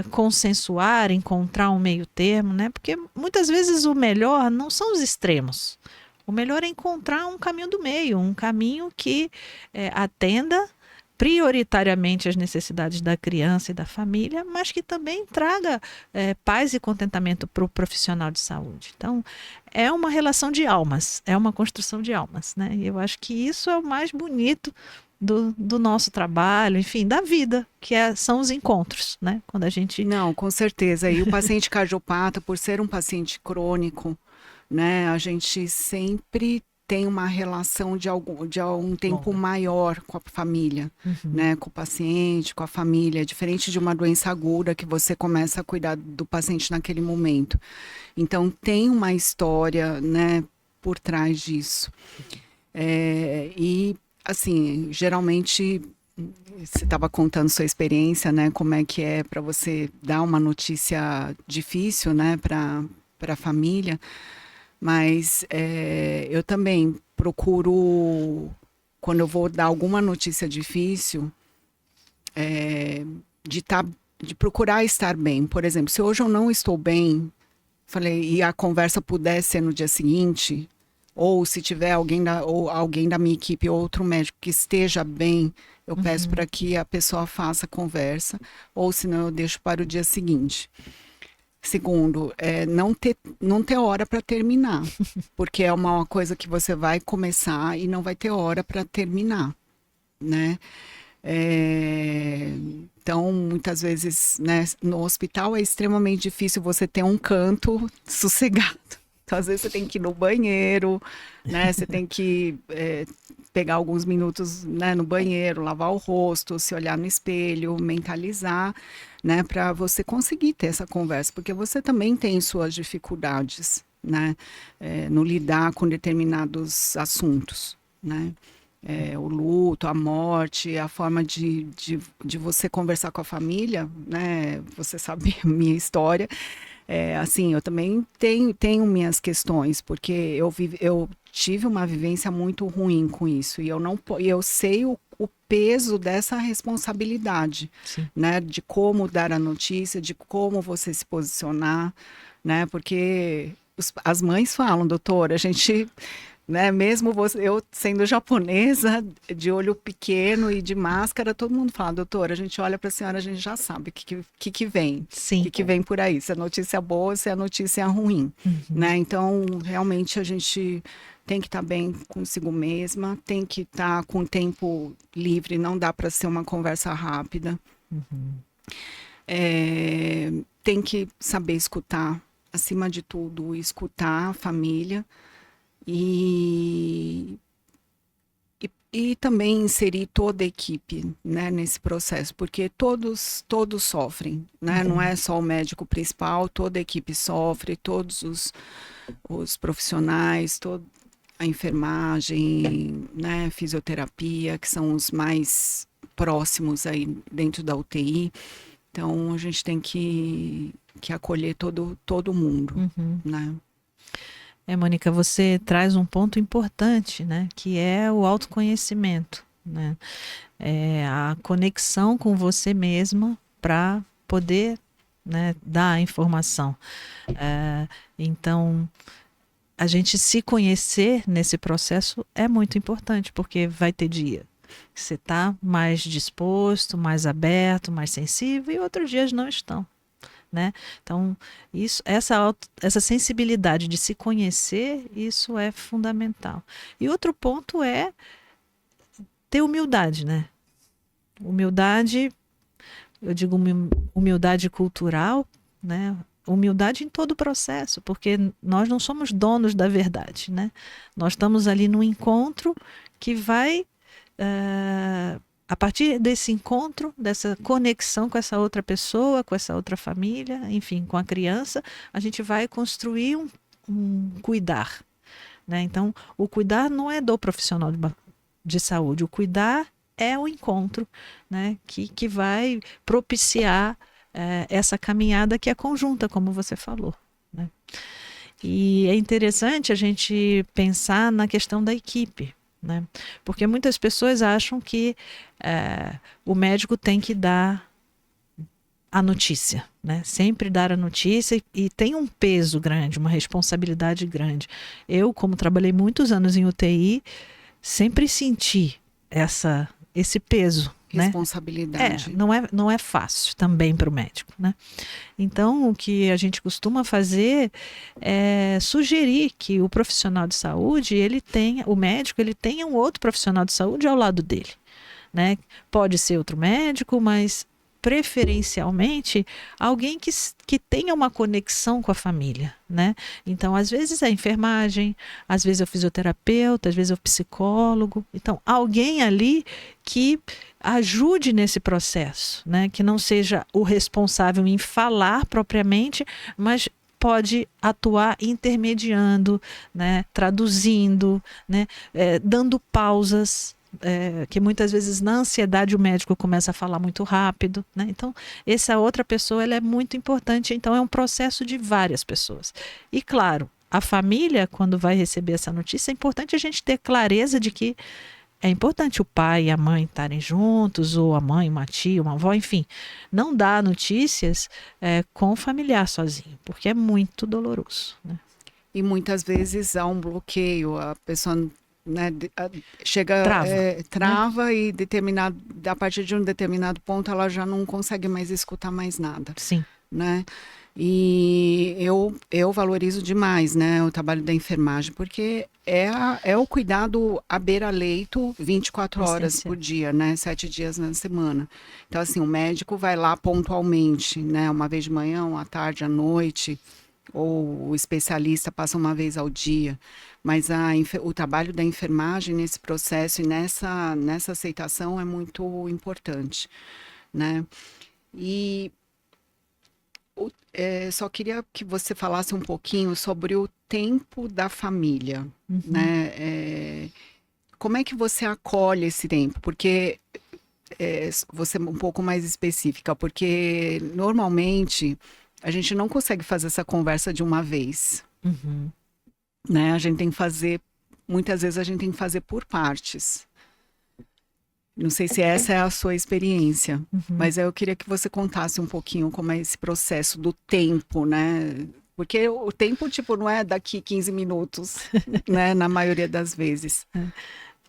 consensuar, encontrar um meio termo, né? Porque muitas vezes o melhor não são os extremos. O melhor é encontrar um caminho do meio, um caminho que atenda prioritariamente as necessidades da criança e da família, mas que também traga paz e contentamento para o profissional de saúde. Então, é uma relação de almas, é uma construção de almas, né? E eu acho que isso é o mais bonito do nosso trabalho, enfim, da vida, que são os encontros, né? Quando a gente... Não, com certeza. E o paciente cardiopata, por ser um paciente crônico, né, a gente sempre tem uma relação de um tempo maior com a família, né, com o paciente, com a família, diferente de uma doença aguda que você começa a cuidar do paciente naquele momento. Então, tem uma história, né, por trás disso. E assim, geralmente, você estava contando sua experiência, né? Como é que é para você dar uma notícia difícil, né? Para a família. Mas eu também procuro, quando eu vou dar alguma notícia difícil, de procurar estar bem. Por exemplo, se hoje eu não estou bem, e a conversa pudesse ser no dia seguinte, ou se tiver alguém da minha equipe ou outro médico que esteja bem, eu peço para que a pessoa faça a conversa, ou senão eu deixo para o dia seguinte. Segundo, não ter hora para terminar, porque é uma coisa que você vai começar e não vai ter hora para terminar, né? Então, muitas vezes, né, no hospital é extremamente difícil você ter um canto sossegado. Então, às vezes você tem que ir no banheiro, né? Você tem que pegar alguns minutos, né, no banheiro, lavar o rosto, se olhar no espelho, mentalizar, né? Para você conseguir ter essa conversa, porque você também tem suas dificuldades, né? No lidar com determinados assuntos, né? O luto, a morte, a forma de você conversar com a família, né? Você sabe a minha história. Assim, eu também tenho minhas questões, porque eu tive uma vivência muito ruim com isso, e eu sei o peso dessa responsabilidade, né, de como dar a notícia, de como você se posicionar, né, porque as mães falam, doutora, a gente... Né? Mesmo eu sendo japonesa, de olho pequeno e de máscara, todo mundo fala, doutora, a gente olha para a senhora, a gente já sabe o que vem, o que vem por aí, se é notícia boa, se é notícia ruim, né? Então, realmente, a gente tem que estar bem consigo mesma, tem que estar com tempo livre, não dá para ser uma conversa rápida. Tem que saber escutar, acima de tudo, escutar a família, e também inserir toda a equipe, né, nesse processo, porque todos sofrem, né? Não é só o médico principal, toda a equipe sofre, todos os profissionais, a enfermagem, né, fisioterapia, que são os mais próximos aí dentro da UTI. Então, a gente tem que acolher todo mundo, né? Mônica, você traz um ponto importante, né? Que é o autoconhecimento, né? É a conexão com você mesma para poder, né, dar a informação. Então, a gente se conhecer nesse processo é muito importante, porque vai ter dia que você está mais disposto, mais aberto, mais sensível, e outros dias não estão, né? Então, essa sensibilidade de se conhecer, isso é fundamental. E outro ponto é ter humildade, né? Humildade, eu digo humildade cultural, né? Humildade em todo o processo, porque nós não somos donos da verdade, né? Nós estamos ali num encontro que vai, a partir desse encontro, dessa conexão com essa outra pessoa, com essa outra família, enfim, com a criança, a gente vai construir um cuidar, né? Então, o cuidar não é do profissional de saúde, o cuidar é o encontro, né? Que vai propiciar essa caminhada que é conjunta, como você falou, né? E é interessante a gente pensar na questão da equipe, né? Porque muitas pessoas acham que o médico tem que dar a notícia, né? Sempre dar a notícia, e tem um peso grande, uma responsabilidade grande. Eu, como trabalhei muitos anos em UTI, sempre senti esse peso, né? Responsabilidade. Não é fácil também para o médico, né? Então, o que a gente costuma fazer é sugerir que o profissional de saúde, o médico, ele tenha um outro profissional de saúde ao lado dele, né? Pode ser outro médico, mas preferencialmente alguém que tenha uma conexão com a família, né? Então, às vezes é a enfermagem, às vezes é o fisioterapeuta, às vezes é o psicólogo. Então, alguém ali que ajude nesse processo, né? Que não seja o responsável em falar propriamente, mas pode atuar intermediando, né? Traduzindo, né? Dando pausas. Que muitas vezes na ansiedade o médico começa a falar muito rápido, né? Então, essa outra pessoa, ela é muito importante. Então, é um processo de várias pessoas. E claro, a família, quando vai receber essa notícia, é importante a gente ter clareza de que é importante o pai e a mãe estarem juntos, ou a mãe, uma tia, uma avó, enfim. Não dá notícias com o familiar sozinho, porque é muito doloroso, né? E muitas vezes há um bloqueio, a pessoa, né, chega, trava, né? E a partir de um determinado ponto ela já não consegue mais escutar mais nada. Sim. Né? E eu valorizo demais, né, o trabalho da enfermagem, porque é o cuidado à beira-leito 24 horas por dia, né, 7 dias na semana. Então, assim, o médico vai lá pontualmente, né, uma vez de manhã, à tarde, à noite, ou o especialista passa uma vez ao dia. Mas o trabalho da enfermagem nesse processo e nessa aceitação é muito importante, né? E só queria que você falasse um pouquinho sobre o tempo da família, né? Como é que você acolhe esse tempo? Porque você é um pouco mais específica, porque normalmente a gente não consegue fazer essa conversa de uma vez, né? A gente tem que fazer, muitas vezes a gente tem que fazer por partes. Não sei se essa é a sua experiência, mas eu queria que você contasse um pouquinho como é esse processo do tempo, né? Porque o tempo, tipo, não é daqui 15 minutos, né? Na maioria das vezes.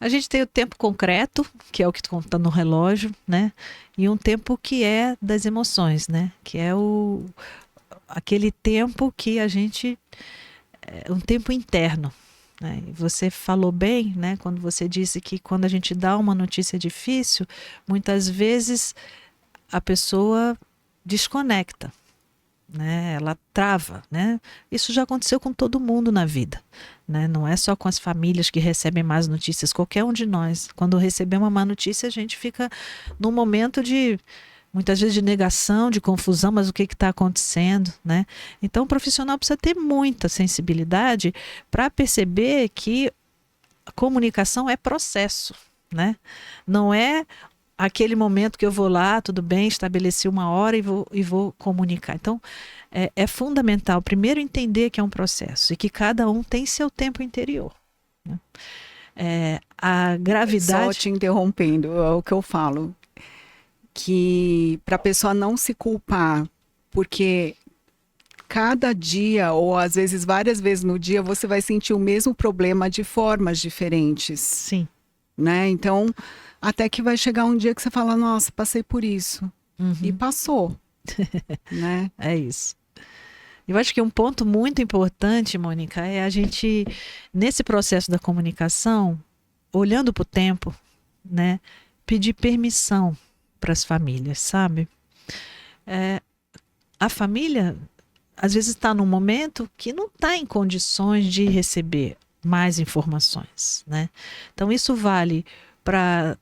A gente tem o tempo concreto, que é o que conta no relógio, né? E um tempo que é das emoções, né? Que é aquele tempo que a gente... um tempo interno. Você falou bem, né, quando você disse que quando a gente dá uma notícia difícil, muitas vezes a pessoa desconecta, né, ela trava, né? Isso já aconteceu com todo mundo na vida, né? Não é só com as famílias que recebem más notícias, qualquer um de nós, quando receber uma má notícia, a gente fica num momento de... muitas vezes de negação, de confusão, mas o que está acontecendo, né? Então, o profissional precisa ter muita sensibilidade para perceber que a comunicação é processo, né? Não é aquele momento que eu vou lá, tudo bem, estabeleci uma hora e vou comunicar. Então, é fundamental, primeiro, entender que é um processo e que cada um tem seu tempo interior, né? A gravidade... Só te interrompendo, é o que eu falo, que para a pessoa não se culpar, porque cada dia, ou às vezes várias vezes no dia, você vai sentir o mesmo problema de formas diferentes. Sim. Né? Então, até que vai chegar um dia que você fala, nossa, passei por isso. E Uhum. passou. Né? É isso. Eu acho que um ponto muito importante, Mônica, é a gente, nesse processo da comunicação, olhando para o tempo, né, pedir permissão para as famílias, sabe? A família, às vezes, está num momento que não está em condições de receber mais informações, né? Então, isso vale para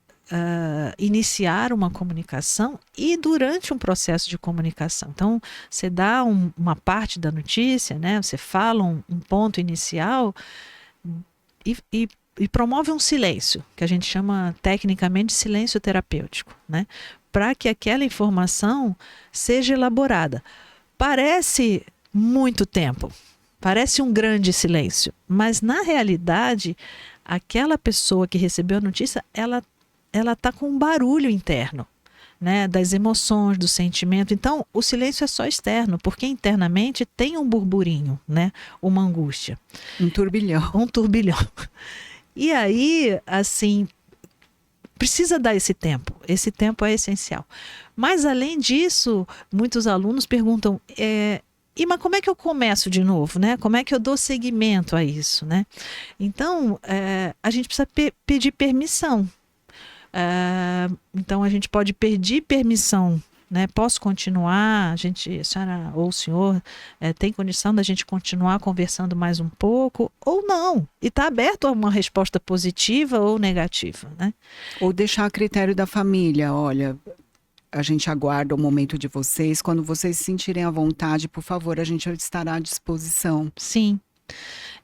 iniciar uma comunicação e durante um processo de comunicação. Então, você dá uma parte da notícia, né? Você fala um ponto inicial e promove um silêncio, que a gente chama tecnicamente de silêncio terapêutico, né? Para que aquela informação seja elaborada. Parece muito tempo, parece um grande silêncio, mas na realidade, aquela pessoa que recebeu a notícia, ela está com um barulho interno, né, das emoções, do sentimento. Então, o silêncio é só externo, porque internamente tem um burburinho, né, uma angústia. Um turbilhão. Um turbilhão. E aí, assim, precisa dar esse tempo. Esse tempo é essencial. Mas, além disso, muitos alunos perguntam, mas como é que eu começo de novo, né? Como é que eu dou seguimento a isso, né? Então, a gente precisa pedir permissão. Então, a gente pode pedir permissão, né? Posso continuar? A senhora ou o senhor tem condição da gente continuar conversando mais um pouco? Ou não? E está aberto a uma resposta positiva ou negativa, né? Ou deixar a critério da família, olha, a gente aguarda o momento de vocês, quando vocês se sentirem à vontade, por favor, a gente estará à disposição. Sim.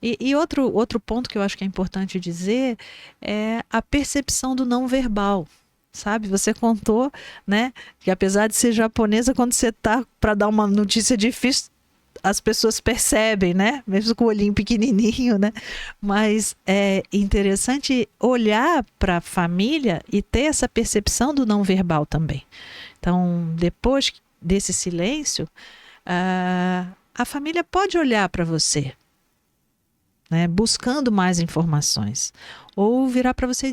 E outro ponto que eu acho que é importante dizer é a percepção do não verbal. Sabe, você contou, né, que apesar de ser japonesa, quando você tá para dar uma notícia difícil, as pessoas percebem, né, mesmo com o olhinho pequenininho, né, mas é interessante olhar para a família e ter essa percepção do não verbal também. Então, depois desse silêncio, a família pode olhar para você, né, buscando mais informações. Ou virar para você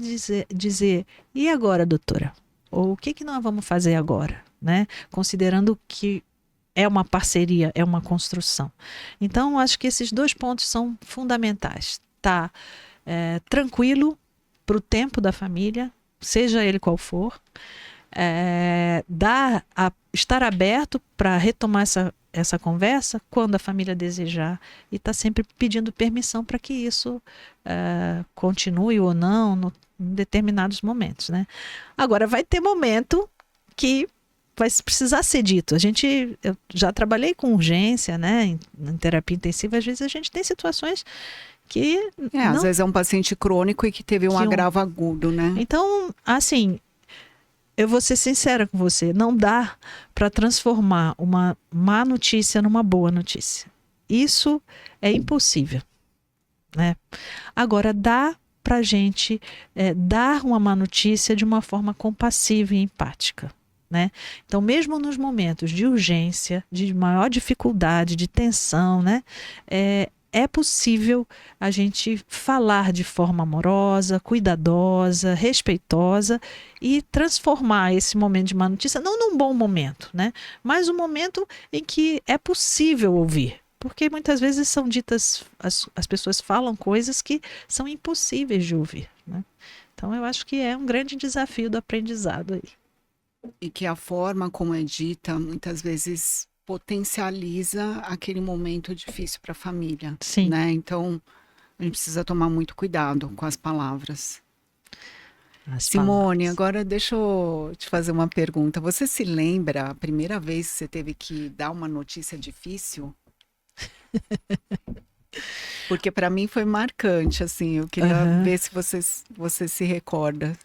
dizer, e agora, doutora? Ou o que nós vamos fazer agora? Né? Considerando que é uma parceria, é uma construção. Então, acho que esses dois pontos são fundamentais. Tá tranquilo para o tempo da família, seja ele qual for. Estar aberto para retomar essa conversa quando a família desejar e está sempre pedindo permissão para que isso continue ou não em determinados momentos, né? Agora, vai ter momento que vai precisar ser dito. Eu já trabalhei com urgência, né, em terapia intensiva, às vezes a gente tem situações que... Às vezes é um paciente crônico e que teve um agravo agudo, né? Então, assim... Eu vou ser sincera com você, não dá para transformar uma má notícia numa boa notícia. Isso é impossível, né? Agora, dá para a gente dar uma má notícia de uma forma compassiva e empática, né? Então, mesmo nos momentos de urgência, de maior dificuldade, de tensão, né? É possível a gente falar de forma amorosa, cuidadosa, respeitosa e transformar esse momento de má notícia, não num bom momento, né? Mas um momento em que é possível ouvir. Porque muitas vezes são ditas, as pessoas falam coisas que são impossíveis de ouvir, né? Então eu acho que é um grande desafio do aprendizado aí. E que a forma como é dita, muitas vezes potencializa aquele momento difícil para a família. Sim. Né? Então, a gente precisa tomar muito cuidado com as palavras. Simone, agora deixa eu te fazer uma pergunta. Você se lembra a primeira vez que você teve que dar uma notícia difícil? Porque para mim foi marcante, assim. Eu queria ver se você se recorda.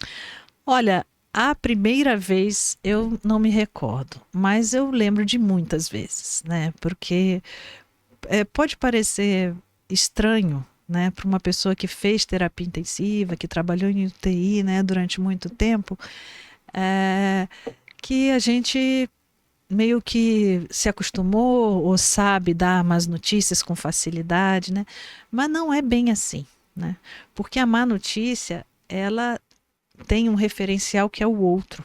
Olha, A primeira vez eu não me recordo, mas eu lembro de muitas vezes, né? Porque pode parecer estranho, né, para uma pessoa que fez terapia intensiva, que trabalhou em UTI, né, durante muito tempo, que a gente meio que se acostumou ou sabe dar más notícias com facilidade, né? Mas não é bem assim, né? Porque a má notícia, ela tem um referencial que é o outro.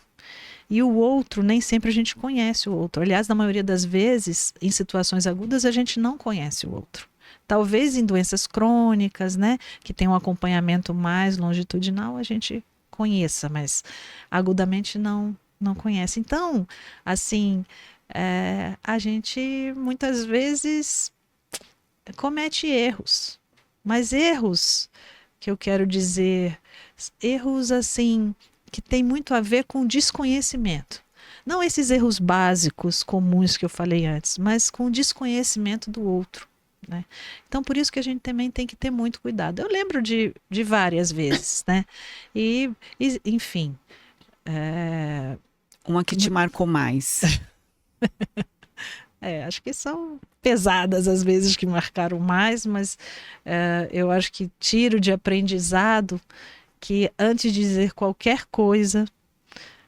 E o outro, nem sempre a gente conhece o outro. Aliás, na maioria das vezes, em situações agudas, a gente não conhece o outro. Talvez em doenças crônicas, né, que tem um acompanhamento mais longitudinal, a gente conheça, mas agudamente não conhece. Então, assim, a gente muitas vezes comete erros, mas erros que eu quero dizer, erros assim que tem muito a ver com desconhecimento. Não esses erros básicos, comuns que eu falei antes, mas com o desconhecimento do outro, né? Então, por isso que a gente também tem que ter muito cuidado. Eu lembro de várias vezes, né? Enfim. Uma que te marcou mais. Acho que são pesadas as vezes que marcaram mais, mas eu acho que tiro de aprendizado que antes de dizer qualquer coisa,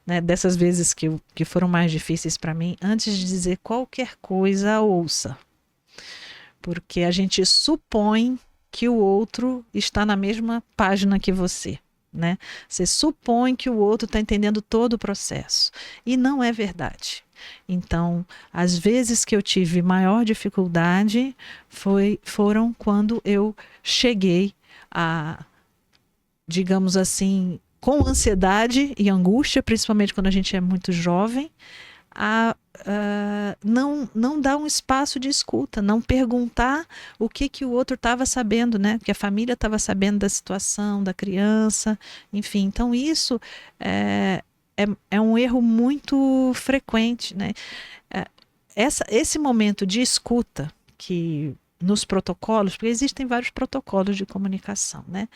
né, dessas vezes que foram mais difíceis para mim, antes de dizer qualquer coisa, ouça. Porque a gente supõe que o outro está na mesma página que você, né? Você supõe que o outro está entendendo todo o processo. E não é verdade. Então, as vezes que eu tive maior dificuldade foram quando eu cheguei a, digamos assim, com ansiedade e angústia, principalmente quando a gente é muito jovem, não dar um espaço de escuta, não perguntar o que o outro estava sabendo, né? Que a família estava sabendo da situação da criança, enfim. Então isso é um erro muito frequente, né? Esse momento de escuta que nos protocolos, porque existem vários protocolos de comunicação, né?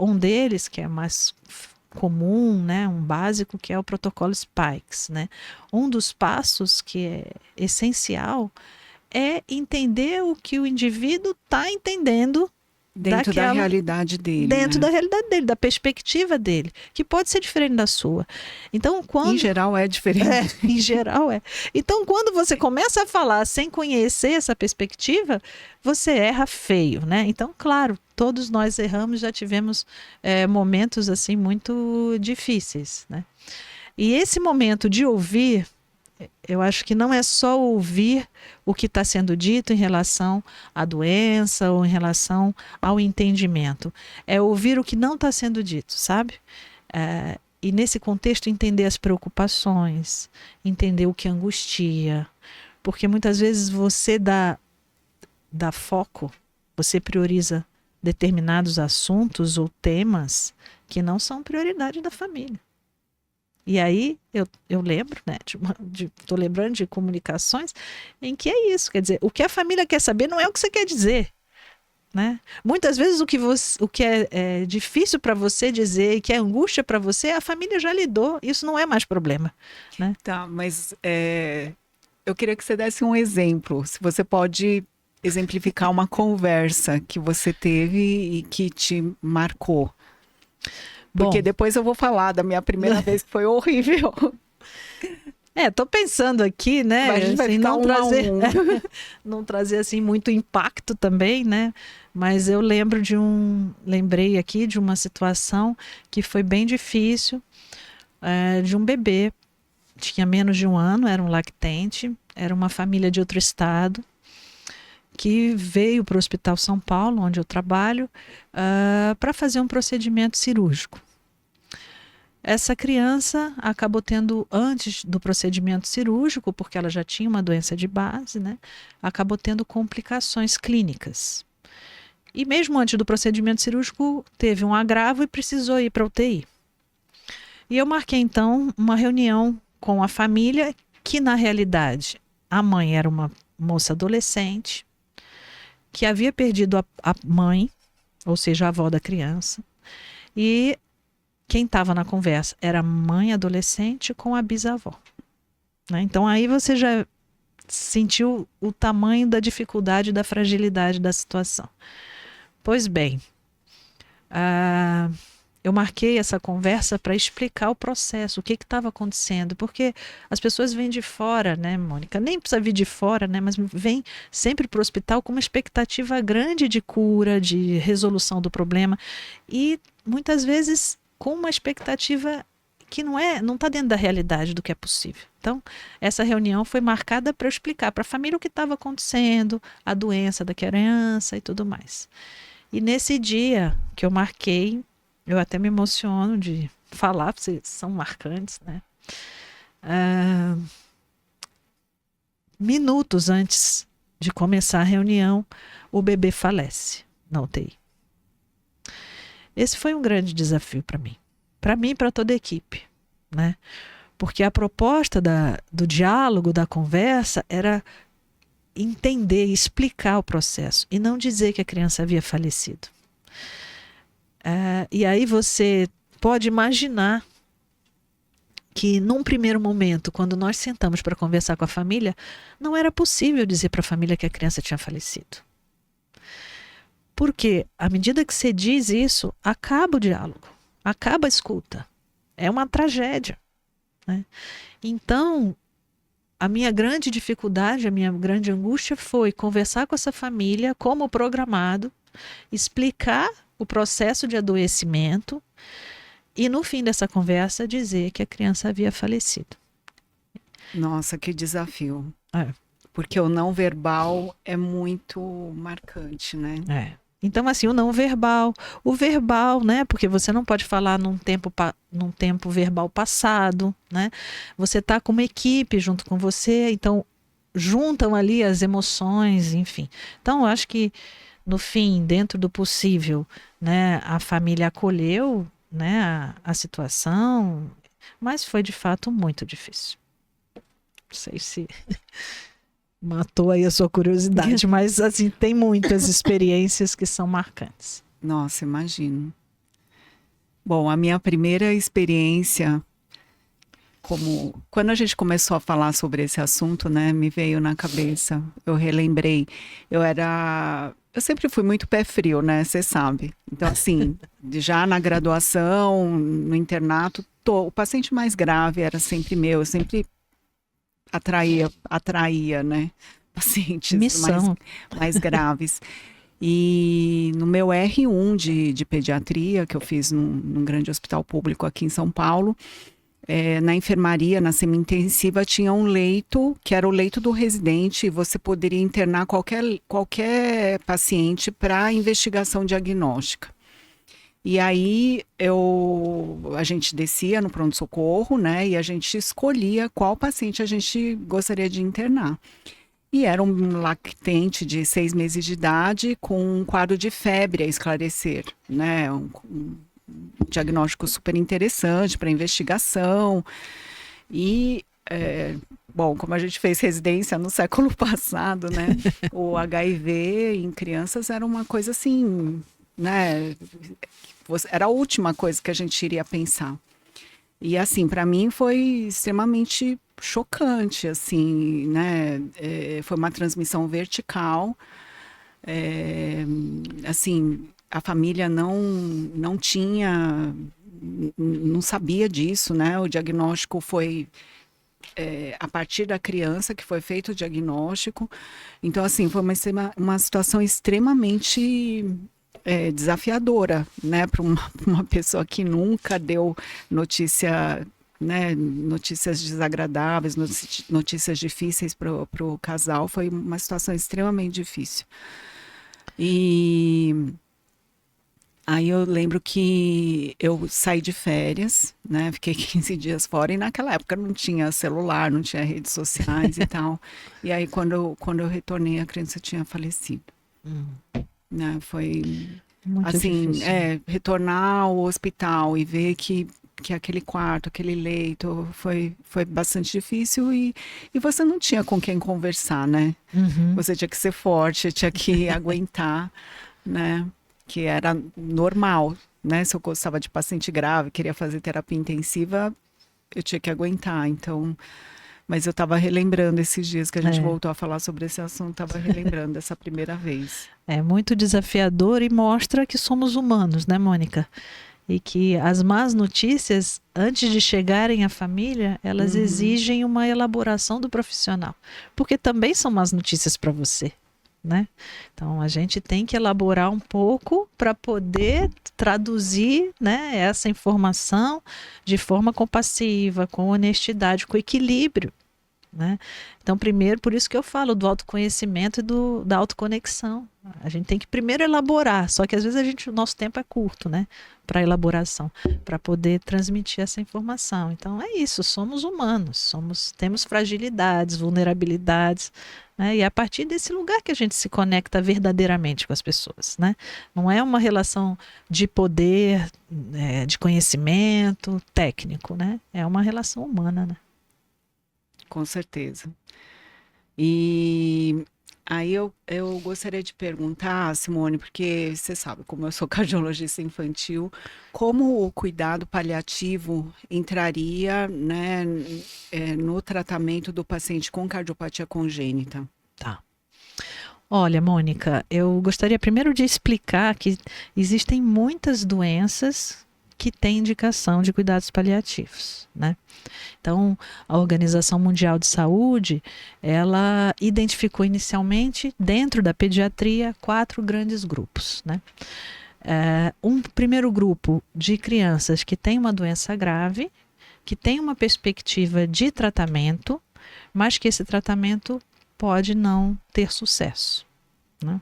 Um deles, que é mais comum, né, um básico, que é o protocolo Spikes, né? Um dos passos que é essencial é entender o que o indivíduo está entendendo dentro da realidade dele. Dentro né? da realidade dele, da perspectiva dele, que pode ser diferente da sua. Então, Em geral é diferente. Em geral é. Então, quando você começa a falar sem conhecer essa perspectiva, você erra feio, né? Então, claro, todos nós erramos, já tivemos momentos assim muito difíceis, né? E esse momento de ouvir, eu acho que não é só ouvir o que está sendo dito em relação à doença ou em relação ao entendimento. É ouvir o que não está sendo dito, sabe? E nesse contexto entender as preocupações, entender o que angustia. Porque muitas vezes você dá foco, você prioriza determinados assuntos ou temas que não são prioridade da família. E aí eu lembro, né, tô lembrando de comunicações em que é isso, quer dizer, o que a família quer saber não é o que você quer dizer, né? Muitas vezes o que é difícil para você dizer e que é angústia para você, a família já lidou, isso não é mais problema, né? Tá, mas eu queria que você desse um exemplo, se você pode exemplificar uma conversa que você teve e que te marcou. Porque depois eu vou falar da minha primeira vez, que foi horrível. Tô pensando aqui, né? Mas a gente vai assim, ficar não trazer assim muito impacto também, né? Mas eu lembrei aqui de uma situação que foi bem difícil, de um bebê, tinha menos de 1 ano, era um lactente, era uma família de outro estado, que veio para o Hospital São Paulo, onde eu trabalho, para fazer um procedimento cirúrgico. Essa criança acabou tendo, antes do procedimento cirúrgico, porque ela já tinha uma doença de base, né, acabou tendo complicações clínicas. E mesmo antes do procedimento cirúrgico, teve um agravo e precisou ir para a UTI. E eu marquei, então, uma reunião com a família, que na realidade a mãe era uma moça adolescente, que havia perdido a mãe, ou seja, a avó da criança, e quem estava na conversa era a mãe adolescente com a bisavó, né? Então aí você já sentiu o tamanho da dificuldade, da fragilidade da situação. Pois bem, eu marquei essa conversa para explicar o processo, o que estava acontecendo, porque as pessoas vêm de fora, né, Mônica? Nem precisa vir de fora, né, mas vêm sempre para o hospital com uma expectativa grande de cura, de resolução do problema, e muitas vezes com uma expectativa que não está dentro da realidade do que é possível. Então, essa reunião foi marcada para eu explicar para a família o que estava acontecendo, a doença da criança e tudo mais. E nesse dia que eu marquei, eu até me emociono de falar, porque são marcantes, né? Minutos antes de começar a reunião, o bebê falece na UTI. Esse foi um grande desafio para mim e para toda a equipe, né? Porque a proposta do diálogo, da conversa, era entender, explicar o processo e não dizer que a criança havia falecido. E aí você pode imaginar que num primeiro momento, quando nós sentamos para conversar com a família, não era possível dizer para a família que a criança tinha falecido. Porque à medida que você diz isso, acaba o diálogo, acaba a escuta. É uma tragédia, né? Então, a minha grande dificuldade, a minha grande angústia foi conversar com essa família como programado, explicar o processo de adoecimento e no fim dessa conversa dizer que a criança havia falecido. Nossa, que desafio. Porque o não verbal é muito marcante, né? Então, assim, o não verbal, o verbal, né? Porque você não pode falar num tempo verbal passado, né? Você está com uma equipe junto com você, então juntam ali as emoções, enfim. Então, eu acho que no fim, dentro do possível, né, a família acolheu, né, a situação, mas foi de fato muito difícil. Não sei se matou aí a sua curiosidade, mas assim, tem muitas experiências que são marcantes. Nossa, imagino. Bom, a minha primeira experiência, quando a gente começou a falar sobre esse assunto, né, me veio na cabeça, eu relembrei, eu sempre fui muito pé frio, né? Você sabe. Então, assim, já na graduação, no internato, o paciente mais grave era sempre meu. Eu sempre atraía, né? Pacientes mais graves. E no meu R1 de pediatria, que eu fiz num grande hospital público aqui em São Paulo, na enfermaria, na semi-intensiva, tinha um leito, que era o leito do residente, e você poderia internar qualquer paciente para investigação diagnóstica. E aí, a gente descia no pronto-socorro, né, e a gente escolhia qual paciente a gente gostaria de internar. E era um lactente de 6 meses de idade com um quadro de febre a esclarecer, né, um diagnóstico super interessante para investigação. E, bom, como a gente fez residência no século passado, né, o HIV em crianças era uma coisa assim, né, era a última coisa que a gente iria pensar. E assim, para mim foi extremamente chocante, assim, né, foi uma transmissão vertical, assim, a família não sabia disso, né? O diagnóstico foi a partir da criança que foi feito o diagnóstico. Então, assim, foi uma situação extremamente desafiadora, né? Para uma pessoa que nunca deu notícia, né? Notícias desagradáveis, notícias difíceis para o casal. Foi uma situação extremamente difícil. E aí eu lembro que eu saí de férias, né? Fiquei 15 dias fora e naquela época não tinha celular, não tinha redes sociais e tal. E aí quando eu retornei, a criança tinha falecido. Né? Foi muito assim, difícil. Retornar ao hospital e ver que aquele quarto, aquele leito foi bastante difícil e você não tinha com quem conversar, né? Você tinha que ser forte, tinha que aguentar, né? Que era normal, né? Se eu gostava de paciente grave, queria fazer terapia intensiva, eu tinha que aguentar. Então, mas eu estava relembrando esses dias que a gente voltou a falar sobre esse assunto, estava relembrando dessa primeira vez. É muito desafiador e mostra que somos humanos, né, Mônica? E que as más notícias, antes de chegarem à família, elas exigem uma elaboração do profissional. Porque também são más notícias para você, né? Então, a gente tem que elaborar um pouco para poder traduzir, né, essa informação de forma compassiva, com honestidade, com equilíbrio, né? Então, primeiro, por isso que eu falo do autoconhecimento e da autoconexão. A gente tem que primeiro elaborar, só que às vezes o nosso tempo é curto, né, para elaboração, para poder transmitir essa informação. Então, é isso, somos humanos, temos fragilidades, vulnerabilidades, né, e é a partir desse lugar que a gente se conecta verdadeiramente com as pessoas, né? Não é uma relação de poder, de conhecimento técnico, né? É uma relação humana, né? Com certeza. E aí eu gostaria de perguntar, Simone, porque você sabe, como eu sou cardiologista infantil, como o cuidado paliativo entraria, né, no tratamento do paciente com cardiopatia congênita? Tá. Olha, Mônica, eu gostaria primeiro de explicar que existem muitas doenças que têm indicação de cuidados paliativos, né? Então, a Organização Mundial de Saúde, ela identificou inicialmente, dentro da pediatria, 4 grandes grupos, né? Um primeiro grupo de crianças que têm uma doença grave, que tem uma perspectiva de tratamento, mas que esse tratamento pode não ter sucesso, né?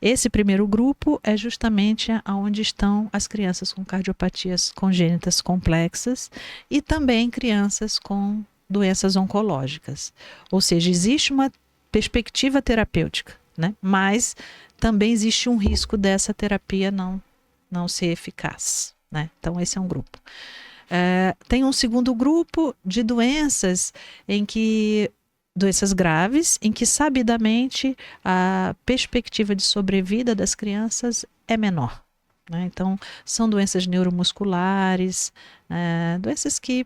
Esse primeiro grupo é justamente onde estão as crianças com cardiopatias congênitas complexas e também crianças com doenças oncológicas. Ou seja, existe uma perspectiva terapêutica, né? Mas também existe um risco dessa terapia não ser eficaz, né? Então, esse é um grupo. Tem um segundo grupo de doenças doenças graves, em que sabidamente a perspectiva de sobrevida das crianças é menor, né? Então, são doenças neuromusculares, doenças que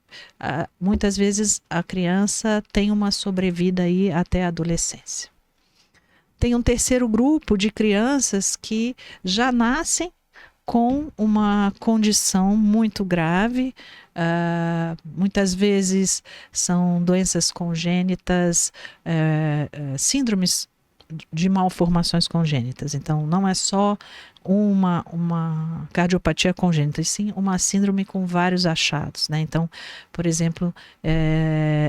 muitas vezes a criança tem uma sobrevida aí até a adolescência. Tem um terceiro grupo de crianças que já nascem com uma condição muito grave, muitas vezes são doenças congênitas, síndromes de malformações congênitas. Então, não é só uma cardiopatia congênita, e sim uma síndrome com vários achados, né? Então, por exemplo,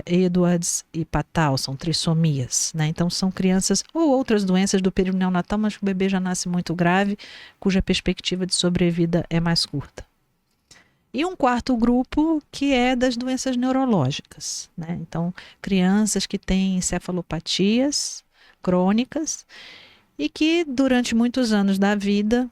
Edwards e Patau são trissomias, né? Então, são crianças ou outras doenças do período neonatal, mas o bebê já nasce muito grave, cuja perspectiva de sobrevida é mais curta. E um quarto grupo que é das doenças neurológicas, né? Então, crianças que têm encefalopatias crônicas e que durante muitos anos da vida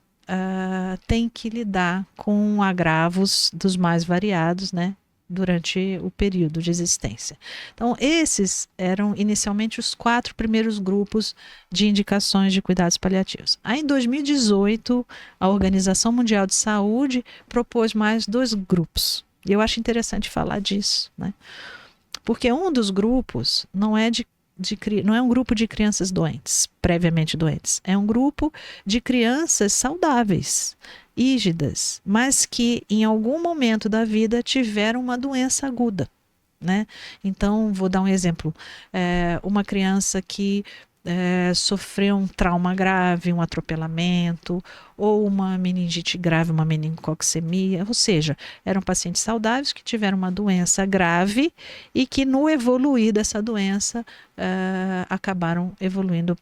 têm que lidar com agravos dos mais variados, né, durante o período de existência. Então, esses eram inicialmente os 4 primeiros grupos de indicações de cuidados paliativos. Aí, em 2018, a Organização Mundial de Saúde propôs mais 2 grupos. E eu acho interessante falar disso, né? Porque um dos grupos não é um grupo de crianças doentes, previamente doentes. É um grupo de crianças saudáveis, ígidas, mas que em algum momento da vida tiveram uma doença aguda, né? Então, vou dar um exemplo. Uma criança que sofreu um trauma grave, um atropelamento, ou uma meningite grave, uma meningococcemia, ou seja, eram pacientes saudáveis que tiveram uma doença grave e que no evoluir dessa doença acabaram evoluindo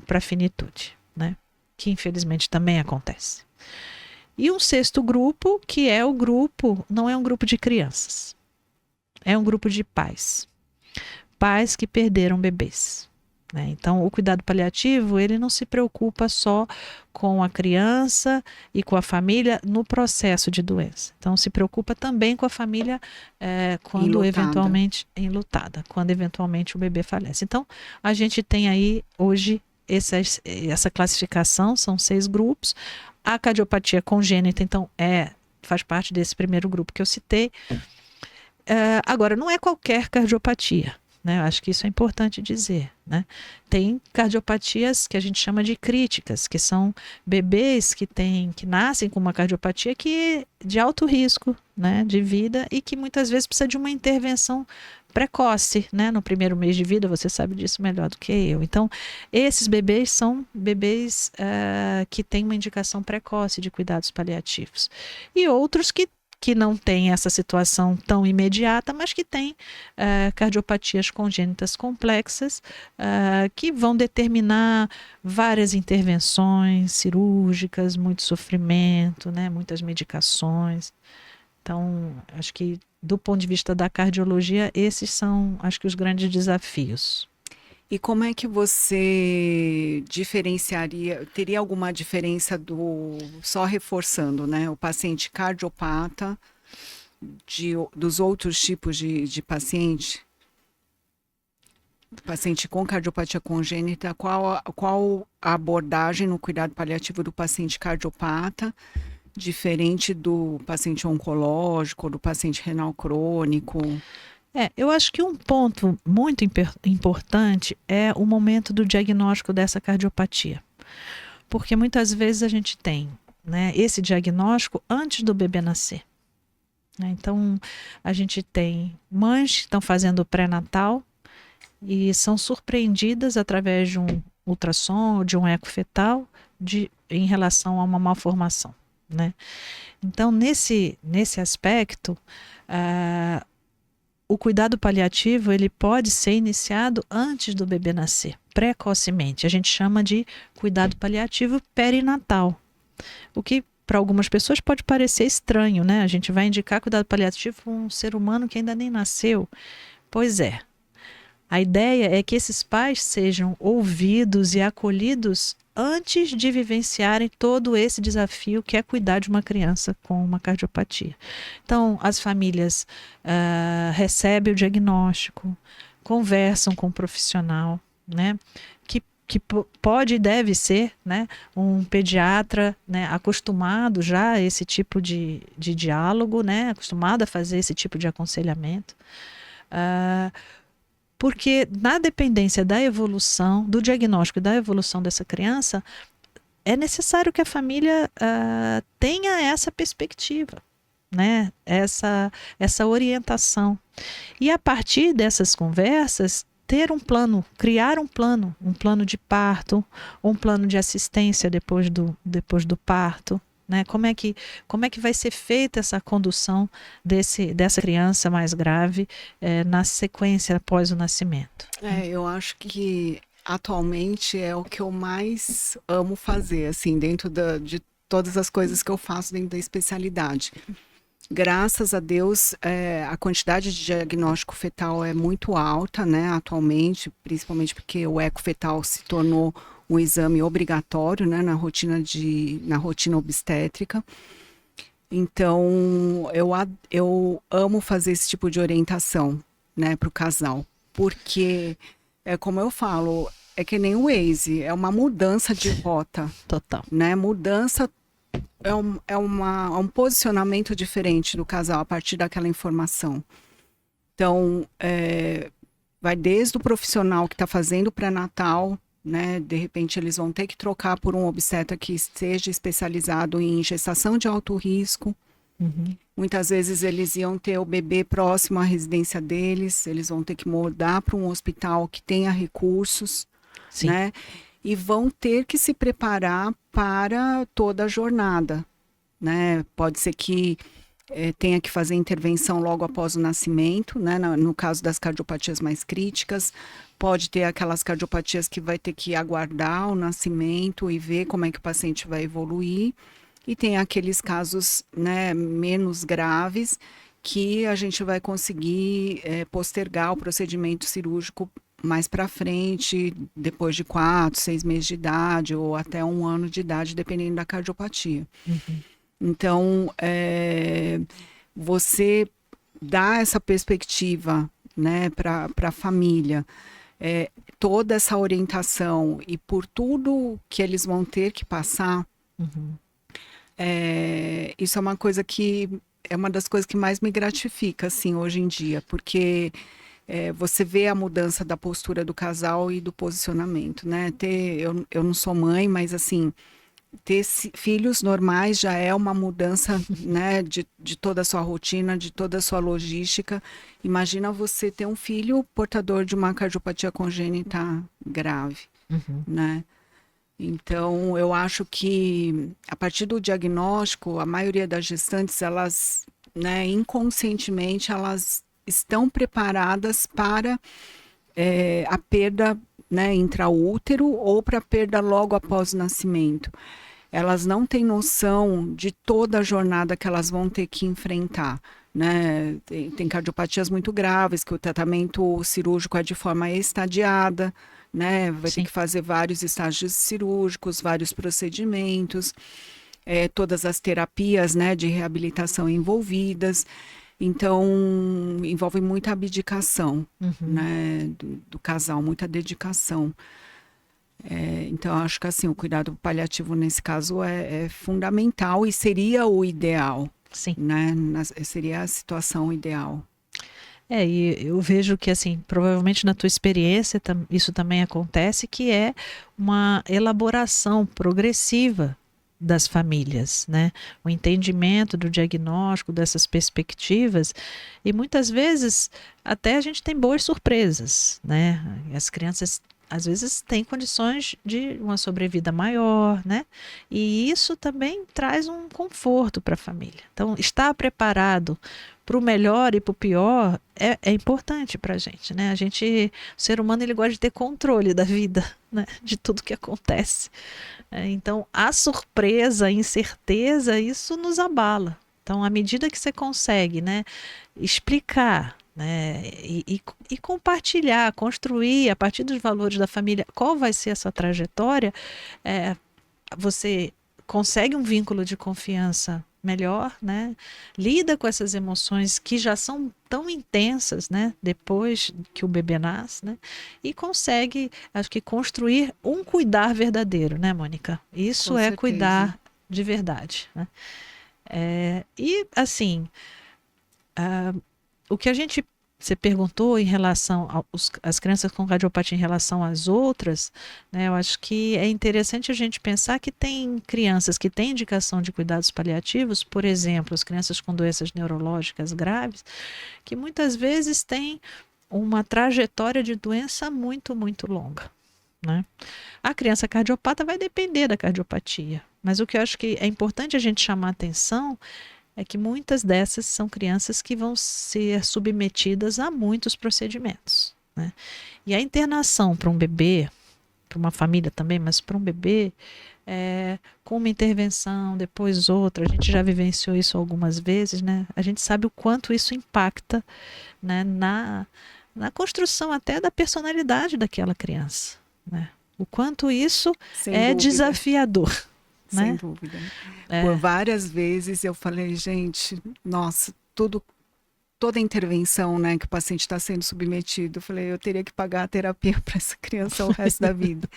para a finitude, né? Que infelizmente também acontece. E um sexto grupo, que é não é um grupo de crianças, é um grupo de pais que perderam bebês. Então, o cuidado paliativo, ele não se preocupa só com a criança e com a família no processo de doença. Então, se preocupa também com a família quando eventualmente enlutada, quando eventualmente o bebê falece. Então, a gente tem aí hoje essa classificação são 6 grupos. A cardiopatia congênita, então, faz parte desse primeiro grupo que eu citei. Agora, não é qualquer cardiopatia, né? Eu acho que isso é importante dizer, né? Tem cardiopatias que a gente chama de críticas, que são bebês que nascem com uma cardiopatia de alto risco, né, de vida, e que muitas vezes precisa de uma intervenção precoce, né? No primeiro mês de vida, você sabe disso melhor do que eu. Então, esses bebês são bebês que têm uma indicação precoce de cuidados paliativos. E outros que não têm essa situação tão imediata, mas que têm cardiopatias congênitas complexas, que vão determinar várias intervenções cirúrgicas, muito sofrimento, né? Muitas medicações. Então, acho que do ponto de vista da cardiologia, esses são, acho que, os grandes desafios. E como é que você diferenciaria, teria alguma diferença só reforçando, né, o paciente cardiopata dos outros tipos de paciente? Paciente com cardiopatia congênita, qual a abordagem no cuidado paliativo do paciente cardiopata, diferente do paciente oncológico, do paciente renal crônico? Eu acho que um ponto muito importante é o momento do diagnóstico dessa cardiopatia. Porque muitas vezes a gente tem, né, esse diagnóstico antes do bebê nascer. Então, a gente tem mães que estão fazendo o pré-natal e são surpreendidas através de um ultrassom ou de um eco fetal em relação a uma malformação, né? Então, nesse aspecto, o cuidado paliativo ele pode ser iniciado antes do bebê nascer, precocemente. A gente chama de cuidado paliativo perinatal. O que para algumas pessoas pode parecer estranho, né? A gente vai indicar cuidado paliativo para um ser humano que ainda nem nasceu. Pois é. A ideia é que esses pais sejam ouvidos e acolhidos antes de vivenciarem todo esse desafio que é cuidar de uma criança com uma cardiopatia. Então, as famílias recebem o diagnóstico, conversam com o profissional, né, que pode e deve ser, né, um pediatra, né, acostumado já a esse tipo de diálogo, né, acostumado a fazer esse tipo de aconselhamento. Porque na dependência da evolução, do diagnóstico e da evolução dessa criança, é necessário que a família tenha essa perspectiva, né? Essa orientação. E a partir dessas conversas, ter um plano, criar um plano de parto, um plano de assistência depois do parto. Né? Como é que vai ser feita essa condução dessa criança mais grave na sequência após o nascimento? Eu acho que atualmente é o que eu mais amo fazer, assim, dentro de todas as coisas que eu faço dentro da especialidade. Graças a Deus, a quantidade de diagnóstico fetal é muito alta, né, atualmente, principalmente porque o eco fetal se tornou um exame obrigatório, né, na rotina obstétrica. Então, eu amo fazer esse tipo de orientação, né, para o casal, porque, como eu falo, é que nem o Waze, é uma mudança de rota. Total. Né, mudança é um posicionamento diferente do casal a partir daquela informação. Então, vai desde o profissional que está fazendo o pré-natal, né? De repente eles vão ter que trocar por um obstetra que esteja especializado em gestação de alto risco. Uhum. Muitas vezes eles iam ter o bebê próximo à residência deles, eles vão ter que mudar para um hospital que tenha recursos, Sim. né? E vão ter que se preparar para toda a jornada, né? Pode ser que tenha que fazer intervenção logo após o nascimento, né? No caso das cardiopatias mais críticas, pode ter aquelas cardiopatias que vai ter que aguardar o nascimento e ver como é que o paciente vai evoluir. E tem aqueles casos, né, menos graves que a gente vai conseguir postergar o procedimento cirúrgico mais para frente, depois de 4, 6 meses de idade ou até 1 ano de idade, dependendo da cardiopatia. Uhum. Então, você dá essa perspectiva, né, para a família. toda essa orientação e por tudo que eles vão ter que passar, isso é uma coisa que é uma das coisas que mais me gratifica, assim, hoje em dia, porque você vê a mudança da postura do casal e do posicionamento, né? Eu não sou mãe, mas assim, ter filhos normais já é uma mudança, né, de toda a sua rotina, de toda a sua logística. Imagina você ter um filho portador de uma cardiopatia congênita grave, né? Então, eu acho que a partir do diagnóstico, a maioria das gestantes, elas, né, inconscientemente, elas estão preparadas para a perda, né, intraútero ou para a perda logo após o nascimento. Elas não têm noção de toda a jornada que elas vão ter que enfrentar, né? Tem cardiopatias muito graves, que o tratamento cirúrgico é de forma estadiada, né? Vai ter que fazer vários estágios cirúrgicos, vários procedimentos, todas as terapias, né, de reabilitação envolvidas. Então, envolve muita abdicação, né, do casal, muita dedicação. Então, acho que assim, o cuidado paliativo nesse caso é fundamental e seria o ideal. Sim. Né? Seria a situação ideal. E eu vejo que, assim, provavelmente na tua experiência isso também acontece, que é uma elaboração progressiva das famílias, né? O entendimento do diagnóstico, dessas perspectivas, e muitas vezes até a gente tem boas surpresas, né? As crianças às vezes têm condições de uma sobrevida maior, né? E isso também traz um conforto para a família. Então, estar preparado para o melhor e para o pior é importante para a gente, né? O ser humano, ele gosta de ter controle da vida, né? De tudo que acontece. Então, a surpresa, a incerteza, isso nos abala. Então, à medida que você consegue, né, explicar, né, e compartilhar, construir a partir dos valores da família, qual vai ser essa trajetória, você consegue um vínculo de confiança melhor, né? Lida com essas emoções que já são tão intensas, né? Depois que o bebê nasce, né? E consegue, acho que, construir um cuidar verdadeiro, né, Mônica? Isso Com é certeza. cuidar de verdade, né? E assim, o que você perguntou em relação às crianças com cardiopatia em relação às outras, né? Eu acho que é interessante a gente pensar que tem crianças que têm indicação de cuidados paliativos, por exemplo, as crianças com doenças neurológicas graves, que muitas vezes têm uma trajetória de doença muito, muito longa, né? A criança cardiopata vai depender da cardiopatia, mas o que eu acho que é importante a gente chamar a atenção é que muitas dessas são crianças que vão ser submetidas a muitos procedimentos, né? E a internação para um bebê, para uma família também, mas para um bebê, com uma intervenção, depois outra, a gente já vivenciou isso algumas vezes, né? A gente sabe o quanto isso impacta, né, na construção até da personalidade daquela criança, né? O quanto isso é desafiador. Sem né? dúvida. Por várias vezes eu falei, gente, nossa, toda intervenção, né, que o paciente está sendo submetido, eu falei, eu teria que pagar a terapia para essa criança o resto da vida.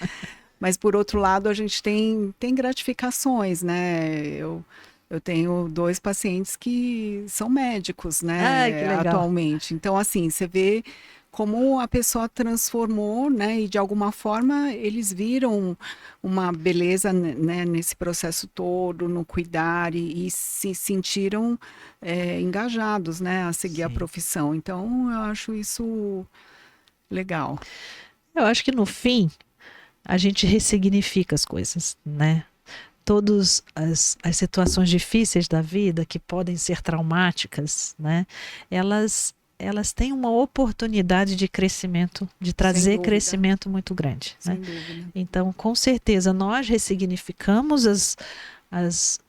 Mas, por outro lado, a gente tem gratificações, né? Eu tenho 2 pacientes que são médicos, né? Ai, que legal. Atualmente. Então, assim, você vê como a pessoa transformou, né? E de alguma forma eles viram uma beleza, né, nesse processo todo, no cuidar e se sentiram engajados, né, a seguir a profissão. Então, eu acho isso legal. Eu acho que no fim a gente ressignifica as coisas, né? Todas as situações difíceis da vida, que podem ser traumáticas, né? Elas têm uma oportunidade de crescimento, de trazer crescimento muito grande, né? Sem dúvida. Então, com certeza, nós ressignificamos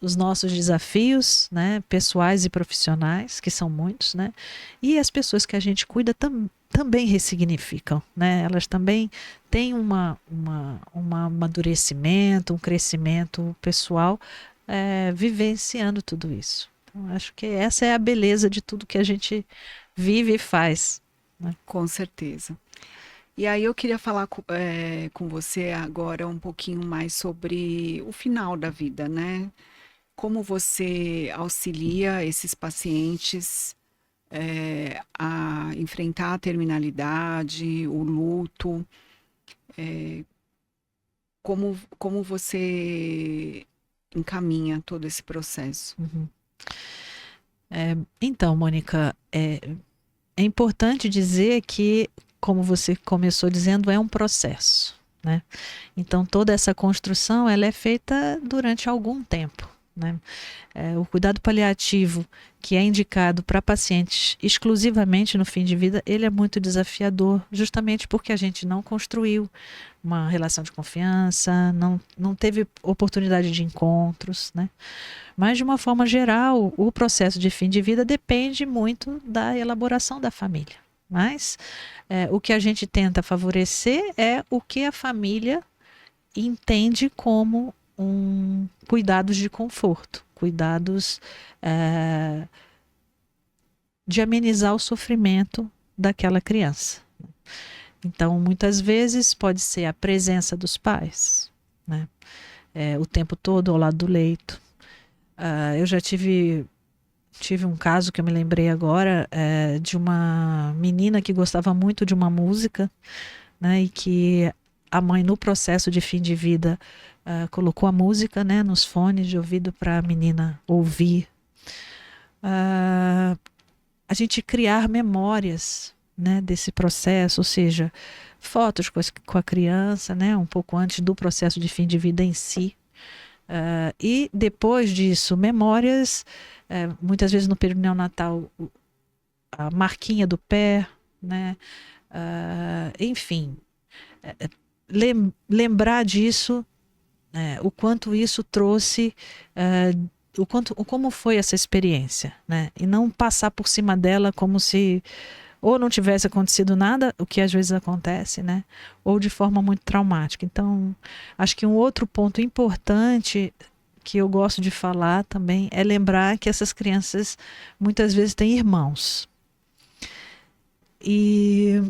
os nossos desafios, né, pessoais e profissionais, que são muitos, né? E as pessoas que a gente cuida também ressignificam, né? Elas também têm um amadurecimento, um crescimento pessoal, vivenciando tudo isso. Então, acho que essa é a beleza de tudo que a gente vive e faz, né? Com certeza. E aí eu queria falar com você agora um pouquinho mais sobre o final da vida, né? Como você auxilia esses pacientes a enfrentar a terminalidade, o luto, como você encaminha todo esse processo? Uhum. Então, Mônica, é importante dizer que, como você começou dizendo, é um processo, né? Então, toda essa construção ela é feita durante algum tempo, né? O cuidado paliativo, que é indicado para pacientes exclusivamente no fim de vida, ele é muito desafiador, justamente porque a gente não construiu uma relação de confiança, não teve oportunidade de encontros, né? Mas, de uma forma geral, o processo de fim de vida depende muito da elaboração da família. Mas o que a gente tenta favorecer é o que a família entende como cuidados de conforto, cuidados de amenizar o sofrimento daquela criança. Então, muitas vezes pode ser a presença dos pais, né? O tempo todo ao lado do leito. Eu já tive um caso que eu me lembrei agora, de uma menina que gostava muito de uma música, né, e que a mãe, no processo de fim de vida, colocou a música, né, nos fones de ouvido para a menina ouvir. A gente criar memórias, né, desse processo, ou seja, fotos com a criança, né, um pouco antes do processo de fim de vida em si. E depois disso, memórias, muitas vezes no período neonatal, a marquinha do pé, né? Enfim, lembrar disso, o quanto isso trouxe, como foi essa experiência, né? E não passar por cima dela como se ou não tivesse acontecido nada, o que às vezes acontece, né? Ou de forma muito traumática. Então, acho que um outro ponto importante que eu gosto de falar também é lembrar que essas crianças muitas vezes têm irmãos. E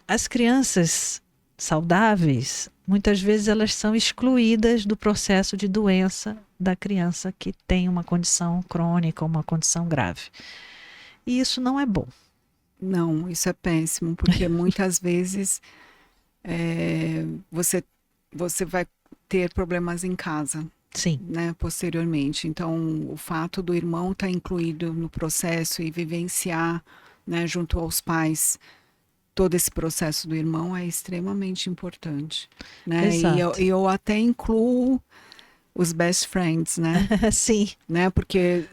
as crianças saudáveis, muitas vezes elas são excluídas do processo de doença da criança que tem uma condição crônica, uma condição grave. E isso não é bom. Não, isso é péssimo, porque muitas vezes você vai ter problemas em casa. Sim. Né, posteriormente. Então, o fato do irmão estar incluído no processo e vivenciar, né, junto aos pais, todo esse processo do irmão é extremamente importante. Né? Exato. E eu até incluo os best friends, né? Sim. Né? Porque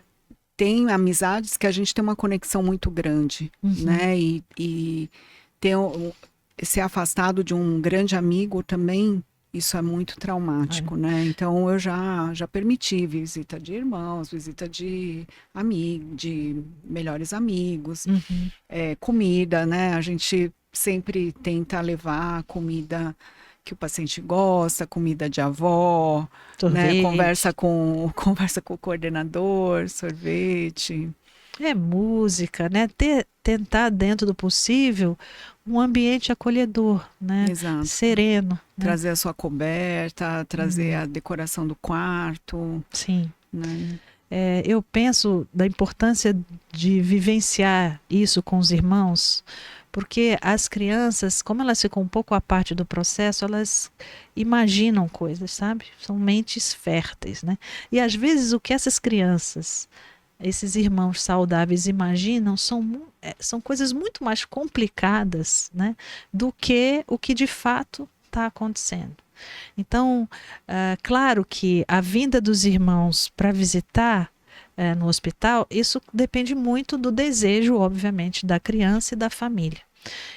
tem amizades que a gente tem uma conexão muito grande, né? E ter ser afastado de um grande amigo também, isso é muito traumático, né? Então eu já permiti visita de irmãos, visita de amigos, de melhores amigos, comida, né? A gente sempre tenta levar comida que o paciente gosta, comida de avó, né? Conversa com o coordenador, sorvete. Música, né? Tentar, dentro do possível, um ambiente acolhedor, né? Exato. Sereno. Trazer a sua coberta, trazer a decoração do quarto. Sim. Né? Eu penso da importância de vivenciar isso com os irmãos, porque as crianças, como elas ficam um pouco à parte do processo, elas imaginam coisas, sabe? São mentes férteis, né? E às vezes o que essas crianças, esses irmãos saudáveis imaginam são coisas muito mais complicadas, né, do que o que de fato está acontecendo. Então, claro que a vinda dos irmãos para visitar no hospital, isso depende muito do desejo, obviamente, da criança e da família.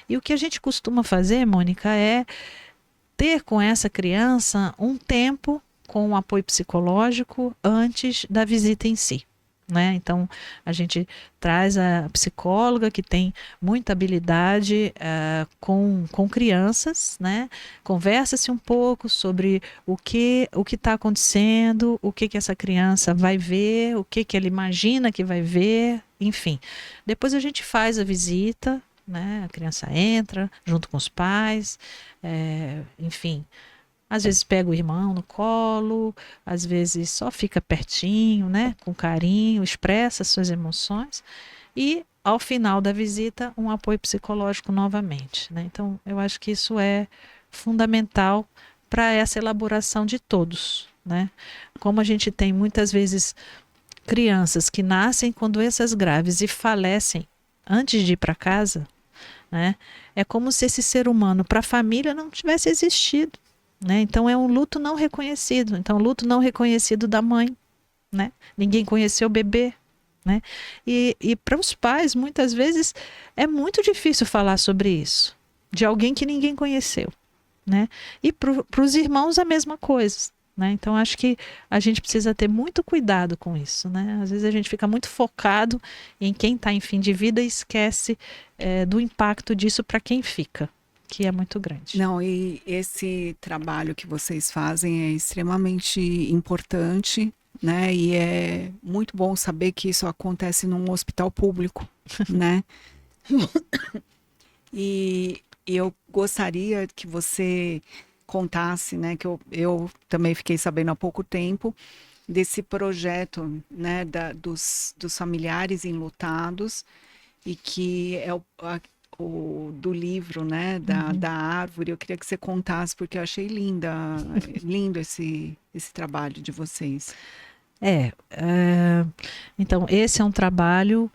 E o que a gente costuma fazer, Mônica, é ter com essa criança um tempo com um apoio psicológico antes da visita em si. Né? Então, a gente traz a psicóloga que tem muita habilidade com crianças, né? Conversa-se um pouco sobre o que está acontecendo, o que essa criança vai ver, o que ela imagina que vai ver, enfim. Depois a gente faz a visita, né? A criança entra junto com os pais, enfim. Às vezes pega o irmão no colo, às vezes só fica pertinho, né? Com carinho, expressa suas emoções. E, ao final da visita, um apoio psicológico novamente, né? Então, eu acho que isso é fundamental para essa elaboração de todos, né? Como a gente tem muitas vezes crianças que nascem com doenças graves e falecem antes de ir para casa, né? É como se esse ser humano para a família não tivesse existido, né? Então é um luto não reconhecido. Então, luto não reconhecido da mãe, né? Ninguém conheceu o bebê, né? E para os pais, muitas vezes, é muito difícil falar sobre isso, de alguém que ninguém conheceu, né? E para os irmãos, a mesma coisa. Né? Então, acho que a gente precisa ter muito cuidado com isso. Né? Às vezes a gente fica muito focado em quem está em fim de vida e esquece do impacto disso para quem fica, que é muito grande. Não, e esse trabalho que vocês fazem é extremamente importante, né? E é muito bom saber que isso acontece num hospital público, né? E eu gostaria que você contasse, né, que eu também fiquei sabendo há pouco tempo desse projeto, né, dos familiares enlutados, e que é o do livro, né, da árvore. Eu queria que você contasse, porque eu achei lindo esse trabalho de vocês. Então, esse é um trabalho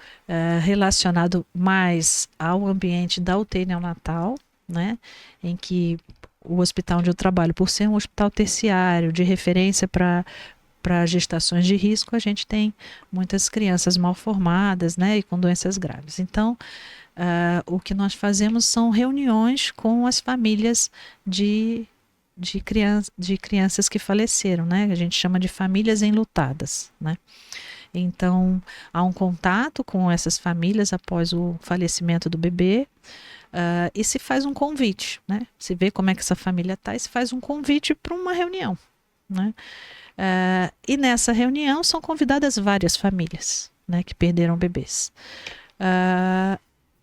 relacionado mais ao ambiente da UTI neonatal, né, em que o hospital onde eu trabalho, por ser um hospital terciário de referência para gestações de risco, a gente tem muitas crianças mal formadas, né, e com doenças graves. Então, o que nós fazemos são reuniões com as famílias de crianças que faleceram, né? A gente chama de famílias enlutadas, né? Então, há um contato com essas famílias após o falecimento do bebê, e se faz um convite, né? Se vê como é que essa família está e se faz um convite para uma reunião, né? E nessa reunião são convidadas várias famílias, né, que perderam bebês.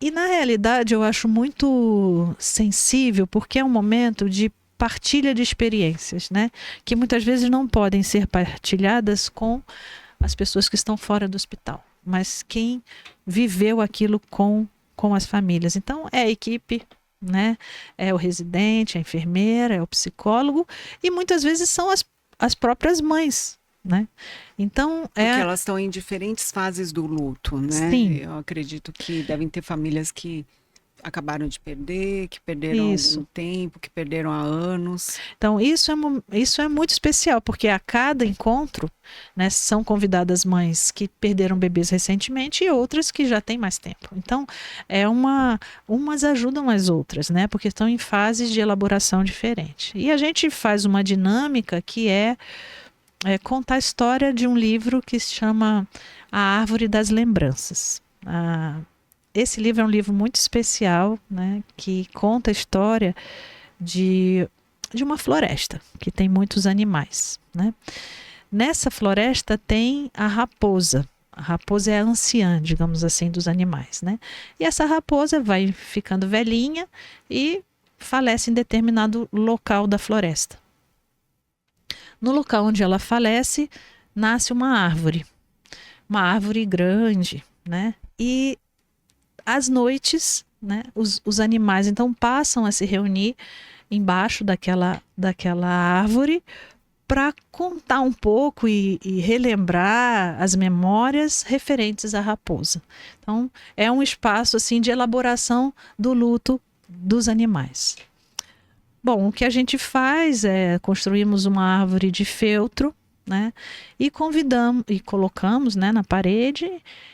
E na realidade eu acho muito sensível, porque é um momento de partilha de experiências, né, que muitas vezes não podem ser partilhadas com as pessoas que estão fora do hospital, mas quem viveu aquilo com as famílias. Então é a equipe, né, é o residente, a enfermeira, é o psicólogo, e muitas vezes são as próprias mães, né? Então porque elas estão em diferentes fases do luto, né? Sim. Eu acredito que devem ter famílias que acabaram de perder, que perderam há algum tempo, que perderam há anos. Então isso é muito especial, porque a cada encontro, né, são convidadas mães que perderam bebês recentemente e outras que já têm mais tempo. Então umas ajudam as outras, né, porque estão em fases de elaboração diferente. E a gente faz uma dinâmica que é contar a história de um livro que se chama A Árvore das Lembranças. Esse livro é um livro muito especial, né, que conta a história de uma floresta, que tem muitos animais, né? Nessa floresta tem a raposa. A raposa é a anciã, digamos assim, dos animais, né? E essa raposa vai ficando velhinha e falece em determinado local da floresta. No local onde ela falece, nasce uma árvore grande, né? E às noites, né, os animais então passam a se reunir embaixo daquela árvore para contar um pouco e relembrar as memórias referentes à raposa. Então, é um espaço assim de elaboração do luto dos animais. Bom, o que a gente faz é construímos uma árvore de feltro, né, e colocamos, né, na parede,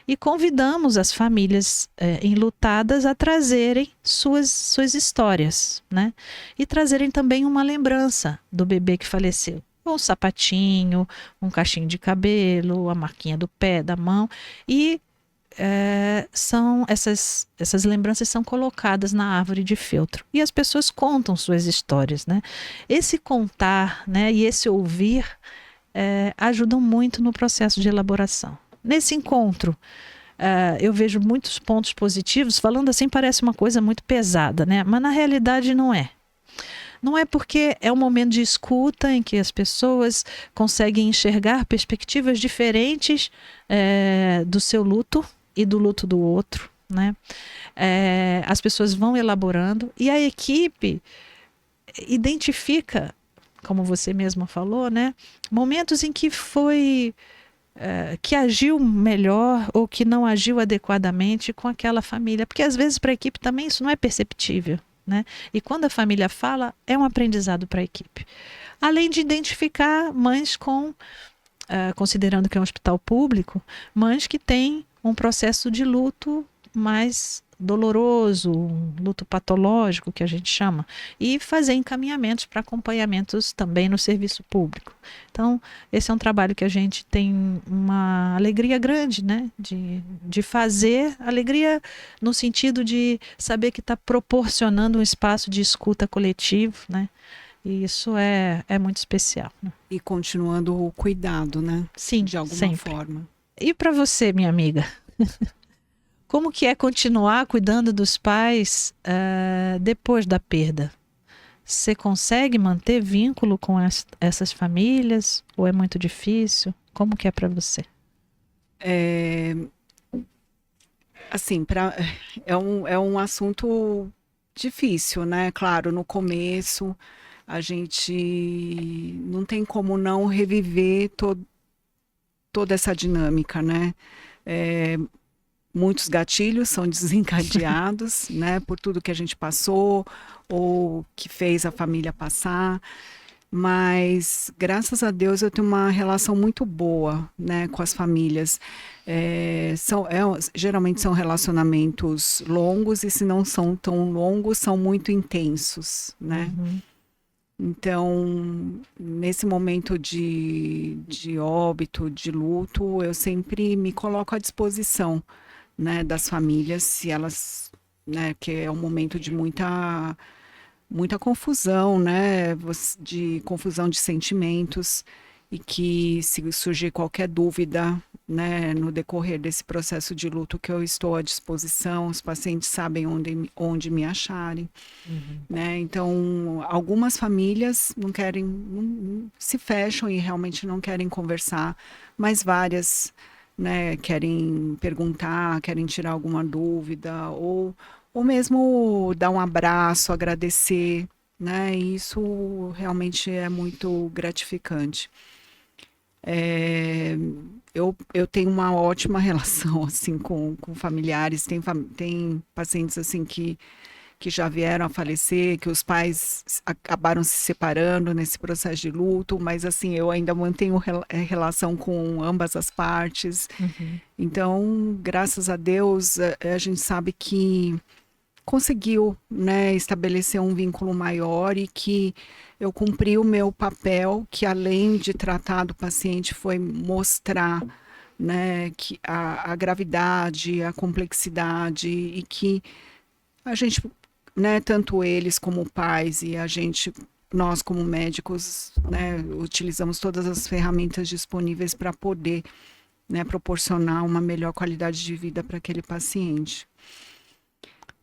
e convidamos as famílias enlutadas a trazerem suas histórias, né, e trazerem também uma lembrança do bebê que faleceu. Um sapatinho, um cachinho de cabelo, a marquinha do pé, da mão, e essas lembranças são colocadas na árvore de feltro e as pessoas contam suas histórias, né? Esse contar, né, e esse ouvir ajudam muito no processo de elaboração. Nesse encontro, eu vejo muitos pontos positivos. Falando assim parece uma coisa muito pesada, né? Mas na realidade não é. Não é porque é um momento de escuta em que as pessoas conseguem enxergar perspectivas diferentes do seu luto e do luto do outro, né? As pessoas vão elaborando e a equipe identifica, como você mesma falou, né? Momentos em que que agiu melhor ou que não agiu adequadamente com aquela família. Porque às vezes para a equipe também isso não é perceptível, né? E quando a família fala, é um aprendizado para a equipe. Além de identificar mães considerando que é um hospital público, mães que têm um processo de luto mais doloroso, um luto patológico, que a gente chama, e fazer encaminhamentos para acompanhamentos também no serviço público. Então, esse é um trabalho que a gente tem uma alegria grande, né? De fazer, alegria no sentido de saber que está proporcionando um espaço de escuta coletivo, né? E isso é muito especial, né? E continuando o cuidado, né? Sim, de alguma sempre. forma. E para você, minha amiga? Como que é continuar cuidando dos pais depois da perda? Você consegue manter vínculo com essas famílias? Ou é muito difícil? Como que é para você? Assim, é um assunto difícil, né? Claro, no começo a gente não tem como não reviver toda essa dinâmica, né? Muitos gatilhos são desencadeados, né? Por tudo que a gente passou ou que fez a família passar. Mas, graças a Deus, eu tenho uma relação muito boa, né, com as famílias. Geralmente são relacionamentos longos e, se não são tão longos, são muito intensos, né? Uhum. Então, nesse momento de óbito, de luto, eu sempre me coloco à disposição, né, das famílias, se elas, né, que é um momento de muita confusão, né, de confusão de sentimentos, e que se surgir qualquer dúvida, né, no decorrer desse processo de luto, que eu estou à disposição, os pacientes sabem onde me acharem, né? Então, algumas famílias não se fecham e realmente não querem conversar, mas várias, né, querem perguntar, querem tirar alguma dúvida, ou mesmo dar um abraço, agradecer, né? E isso realmente é muito gratificante. Eu tenho uma ótima relação assim com familiares. Tem pacientes assim que já vieram a falecer, que os pais acabaram se separando nesse processo de luto, mas assim, eu ainda mantenho relação com ambas as partes. Uhum. Então, graças a Deus, a gente sabe que conseguiu, né, estabelecer um vínculo maior, e que eu cumpri o meu papel, que além de tratar do paciente, foi mostrar, né, que a gravidade, a complexidade, e que a gente, né, tanto eles como pais e a gente, nós como médicos, né, utilizamos todas as ferramentas disponíveis para poder, né, proporcionar uma melhor qualidade de vida para aquele paciente.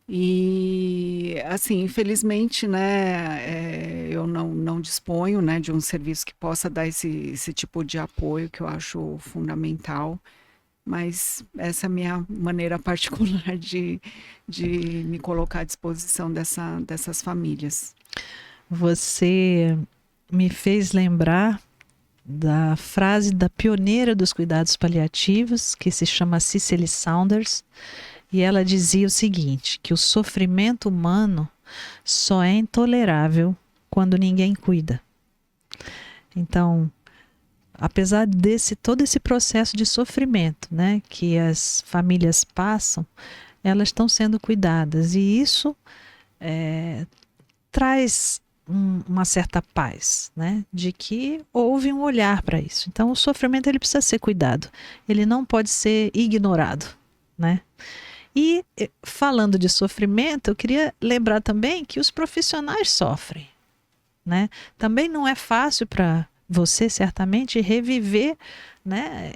E, assim, infelizmente, né, eu não disponho, né, de um serviço que possa dar esse tipo de apoio, que eu acho fundamental, mas essa é a minha maneira particular de me colocar à disposição dessas famílias. Você me fez lembrar da frase da pioneira dos cuidados paliativos, que se chama Cicely Saunders, e ela dizia o seguinte, que o sofrimento humano só é intolerável quando ninguém cuida. Então, apesar todo esse processo de sofrimento, né, que as famílias passam, elas estão sendo cuidadas, e isso traz uma certa paz, né, de que houve um olhar para isso. Então, o sofrimento ele precisa ser cuidado, ele não pode ser ignorado, né? E falando de sofrimento, eu queria lembrar também que os profissionais sofrem, né? Também não é fácil para você certamente reviver, né,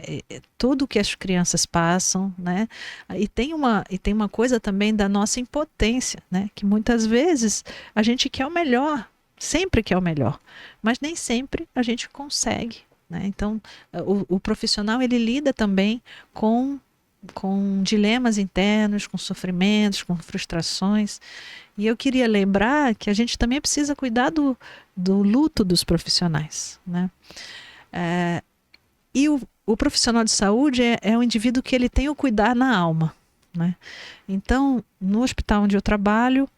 tudo que as crianças passam, né? E tem uma coisa também da nossa impotência, né? Que muitas vezes a gente quer o melhor, sempre quer o melhor, mas nem sempre a gente consegue, né? Então, o profissional ele lida também com dilemas internos, com sofrimentos, com frustrações. E eu queria lembrar que a gente também precisa cuidar do luto dos profissionais, né? E o profissional de saúde é um indivíduo que ele tem o cuidar na alma, né? Então, no hospital onde eu trabalho,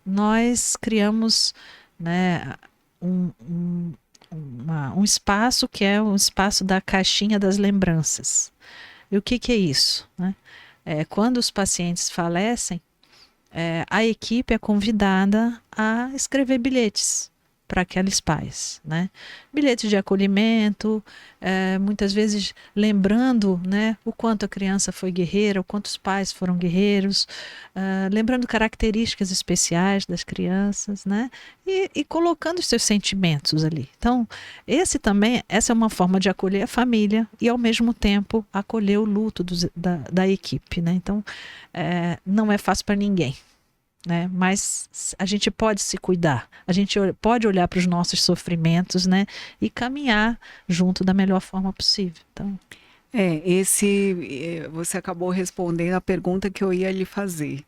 nós criamos, né, um espaço que é um espaço da caixinha das lembranças. E o que é isso, né? Quando os pacientes falecem, a equipe é convidada a escrever bilhetes para aqueles pais, né? Bilhetes de acolhimento, muitas vezes lembrando, né, o quanto a criança foi guerreira, o quanto os pais foram guerreiros, lembrando características especiais das crianças, né? E colocando os seus sentimentos ali. Então, essa é uma forma de acolher a família e, ao mesmo tempo, acolher o luto da equipe, né? Então, não é fácil para ninguém, né? Mas a gente pode se cuidar, a gente pode olhar para os nossos sofrimentos, né? E caminhar junto da melhor forma possível. Então, você acabou respondendo a pergunta que eu ia lhe fazer,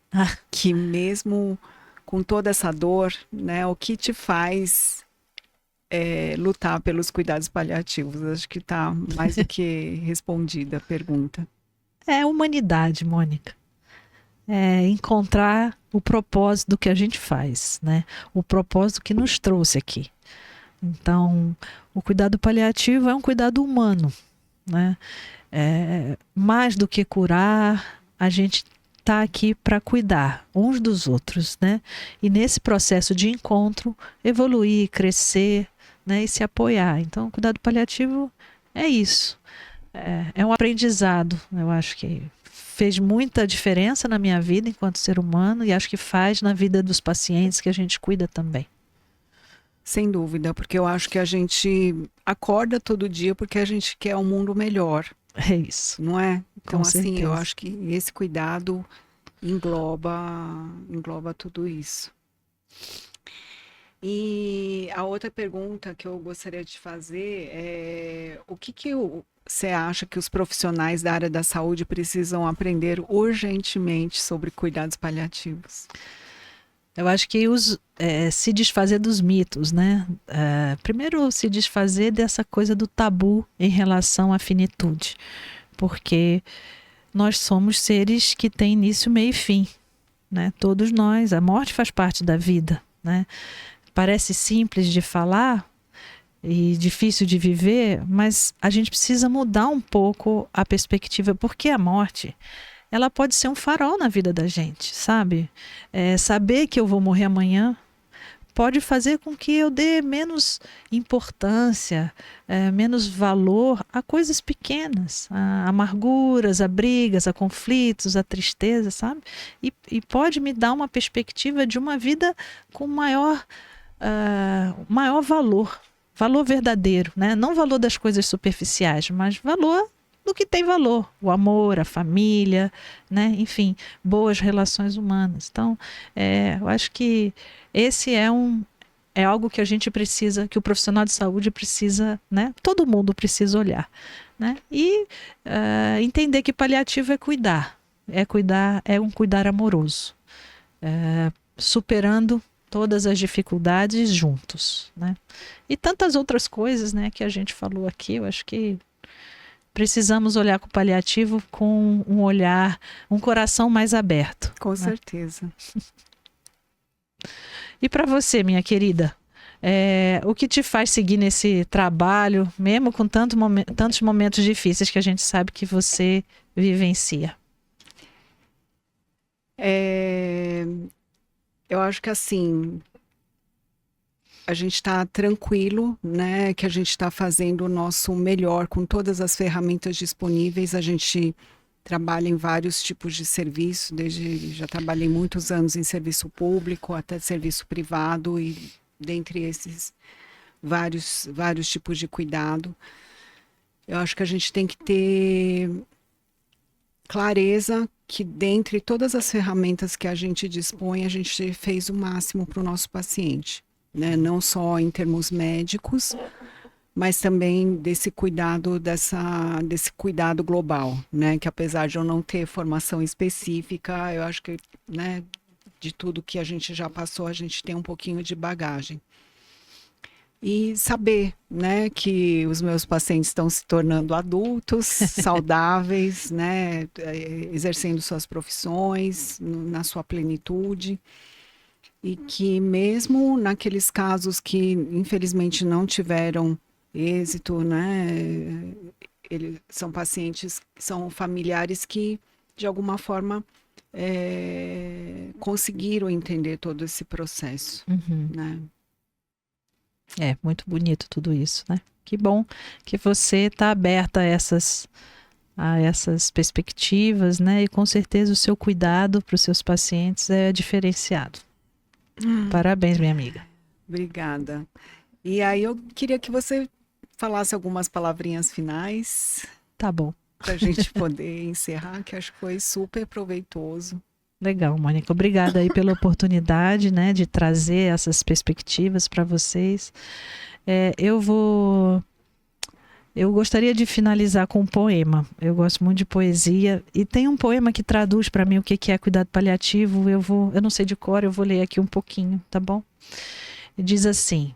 que mesmo com toda essa dor, né, o que te faz lutar pelos cuidados paliativos? Acho que está mais do que respondida a pergunta. É humanidade, Mônica. Encontrar o propósito do que a gente faz, né? O propósito que nos trouxe aqui. Então, o cuidado paliativo é um cuidado humano, né? Mais do que curar, a gente está aqui para cuidar uns dos outros, né? E nesse processo de encontro, evoluir, crescer, né? E se apoiar. Então, o cuidado paliativo é isso. É um aprendizado, eu acho que fez muita diferença na minha vida enquanto ser humano e acho que faz na vida dos pacientes que a gente cuida também. Sem dúvida, porque eu acho que a gente acorda todo dia porque a gente quer um mundo melhor. É isso. Não é? Então, Com assim, certeza. eu acho que esse cuidado engloba tudo isso. E a outra pergunta que eu gostaria de fazer é o que você acha que os profissionais da área da saúde precisam aprender urgentemente sobre cuidados paliativos? Eu acho que se desfazer dos mitos, né? Primeiro, se desfazer dessa coisa do tabu em relação à finitude, porque nós somos seres que têm início, meio e fim, né? Todos nós, a morte faz parte da vida, né? Parece simples de falar e difícil de viver, mas a gente precisa mudar um pouco a perspectiva, porque a morte, ela pode ser um farol na vida da gente, sabe? Saber que eu vou morrer amanhã pode fazer com que eu dê menos importância, menos valor a coisas pequenas, a amarguras, a brigas, a conflitos, a tristeza, sabe? E pode me dar uma perspectiva de uma vida com maior valor verdadeiro, né? Não valor das coisas superficiais, mas valor do que tem valor, o amor, a família, né? Enfim, boas relações humanas. Então, eu acho que esse é algo que a gente precisa, que o profissional de saúde precisa, né? Todo mundo precisa olhar, né? E entender que paliativo é cuidar, é um cuidar amoroso, superando todas as dificuldades juntos, né? E tantas outras coisas, né, que a gente falou aqui. Eu acho que precisamos olhar com o paliativo com um olhar, um coração mais aberto. Com certeza. E para você, minha querida, o que te faz seguir nesse trabalho, mesmo com tantos momentos difíceis que a gente sabe que você vivencia? Eu acho que assim, a gente está tranquilo, né? Que a gente está fazendo o nosso melhor com todas as ferramentas disponíveis. A gente trabalha em vários tipos de serviço, já trabalhei muitos anos em serviço público até serviço privado, e dentre esses vários tipos de cuidado. Eu acho que a gente tem que ter clareza que dentre todas as ferramentas que a gente dispõe, a gente fez o máximo para o nosso paciente, né? Não só em termos médicos, mas também desse cuidado global, né? Que apesar de eu não ter formação específica, eu acho que, né, de tudo que a gente já passou, a gente tem um pouquinho de bagagem. E saber, né, que os meus pacientes estão se tornando adultos, saudáveis, né, exercendo suas profissões na sua plenitude. E que mesmo naqueles casos que infelizmente não tiveram êxito, né, são pacientes, são familiares que de alguma forma conseguiram entender todo esse processo, né? É muito bonito tudo isso, né? Que bom que você está aberta a essas perspectivas, né? E com certeza o seu cuidado para os seus pacientes é diferenciado. Parabéns, minha amiga. Obrigada. E aí eu queria que você falasse algumas palavrinhas finais. Tá bom. Para a gente poder encerrar, que acho que foi super proveitoso. Legal, Mônica. Obrigada aí pela oportunidade, né, de trazer essas perspectivas para vocês. Eu gostaria de finalizar com um poema. Eu gosto muito de poesia e tem um poema que traduz para mim o que é cuidado paliativo. Eu não sei de cor, eu vou ler aqui um pouquinho, tá bom? Diz assim: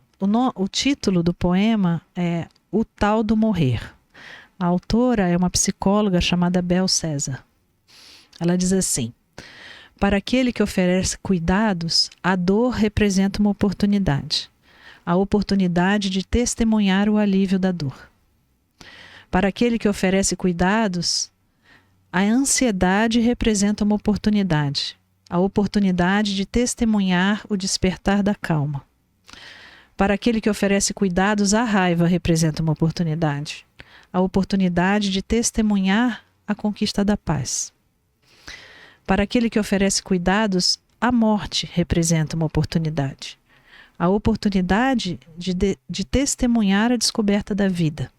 o título do poema é O Tal do Morrer. A autora é uma psicóloga chamada Bel César. Ela diz assim: para aquele que oferece cuidados, a dor representa uma oportunidade. A oportunidade de testemunhar o alívio da dor. Para aquele que oferece cuidados, a ansiedade representa uma oportunidade. A oportunidade de testemunhar o despertar da calma. Para aquele que oferece cuidados, a raiva representa uma oportunidade. A oportunidade de testemunhar a conquista da paz. Para aquele que oferece cuidados, a morte representa uma oportunidade. A oportunidade de testemunhar a descoberta da vida.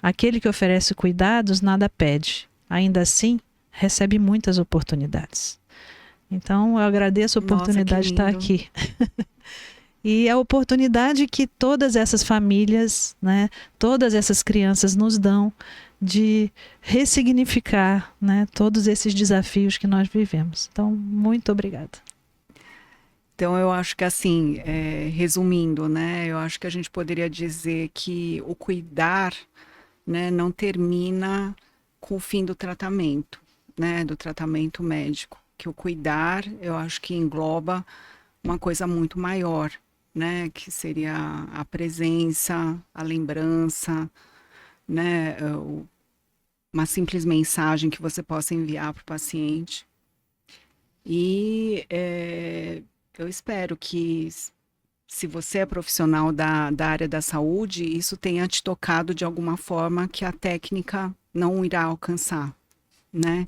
Aquele que oferece cuidados nada pede. Ainda assim, recebe muitas oportunidades. Então, eu agradeço a oportunidade de estar aqui. E a oportunidade que todas essas famílias, né, todas essas crianças nos dão de ressignificar, né, todos esses desafios que nós vivemos. Então, muito obrigada. Então, eu acho que assim, resumindo, né, eu acho que a gente poderia dizer que o cuidar, né, não termina com o fim do tratamento, né, do tratamento médico. Que o cuidar, eu acho que engloba uma coisa muito maior, né, que seria a presença, a lembrança, né, uma simples mensagem que você possa enviar para o paciente. E eu espero que, se você é profissional da área da saúde, isso tenha te tocado de alguma forma que a técnica não irá alcançar, né?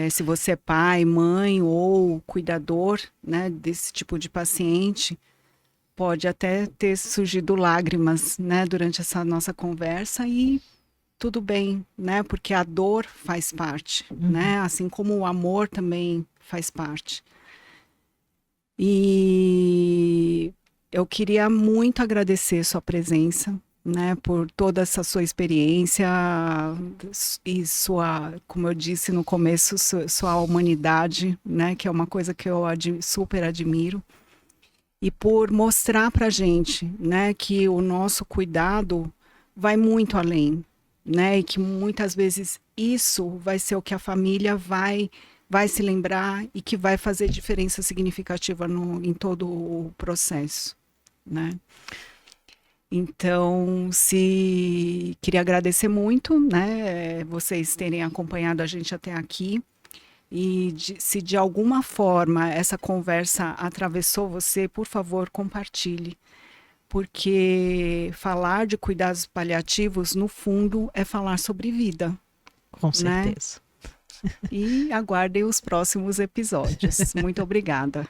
Se você é pai, mãe ou cuidador, né, desse tipo de paciente, pode até ter surgido lágrimas, né, durante essa nossa conversa, e tudo bem, né, porque a dor faz parte, né, assim como o amor também faz parte. E eu queria muito agradecer sua presença, né, por toda essa sua experiência e sua, como eu disse no começo, sua humanidade, né, que é uma coisa que eu super admiro, e por mostrar para a gente, né, que o nosso cuidado vai muito além, né, e que muitas vezes isso vai ser o que a família vai se lembrar e que vai fazer diferença significativa em todo o processo, né. Então, queria agradecer muito, né, vocês terem acompanhado a gente até aqui. E se de alguma forma essa conversa atravessou você, por favor, compartilhe. Porque falar de cuidados paliativos, no fundo, é falar sobre vida. Com certeza. Né? E aguardem os próximos episódios. Muito obrigada.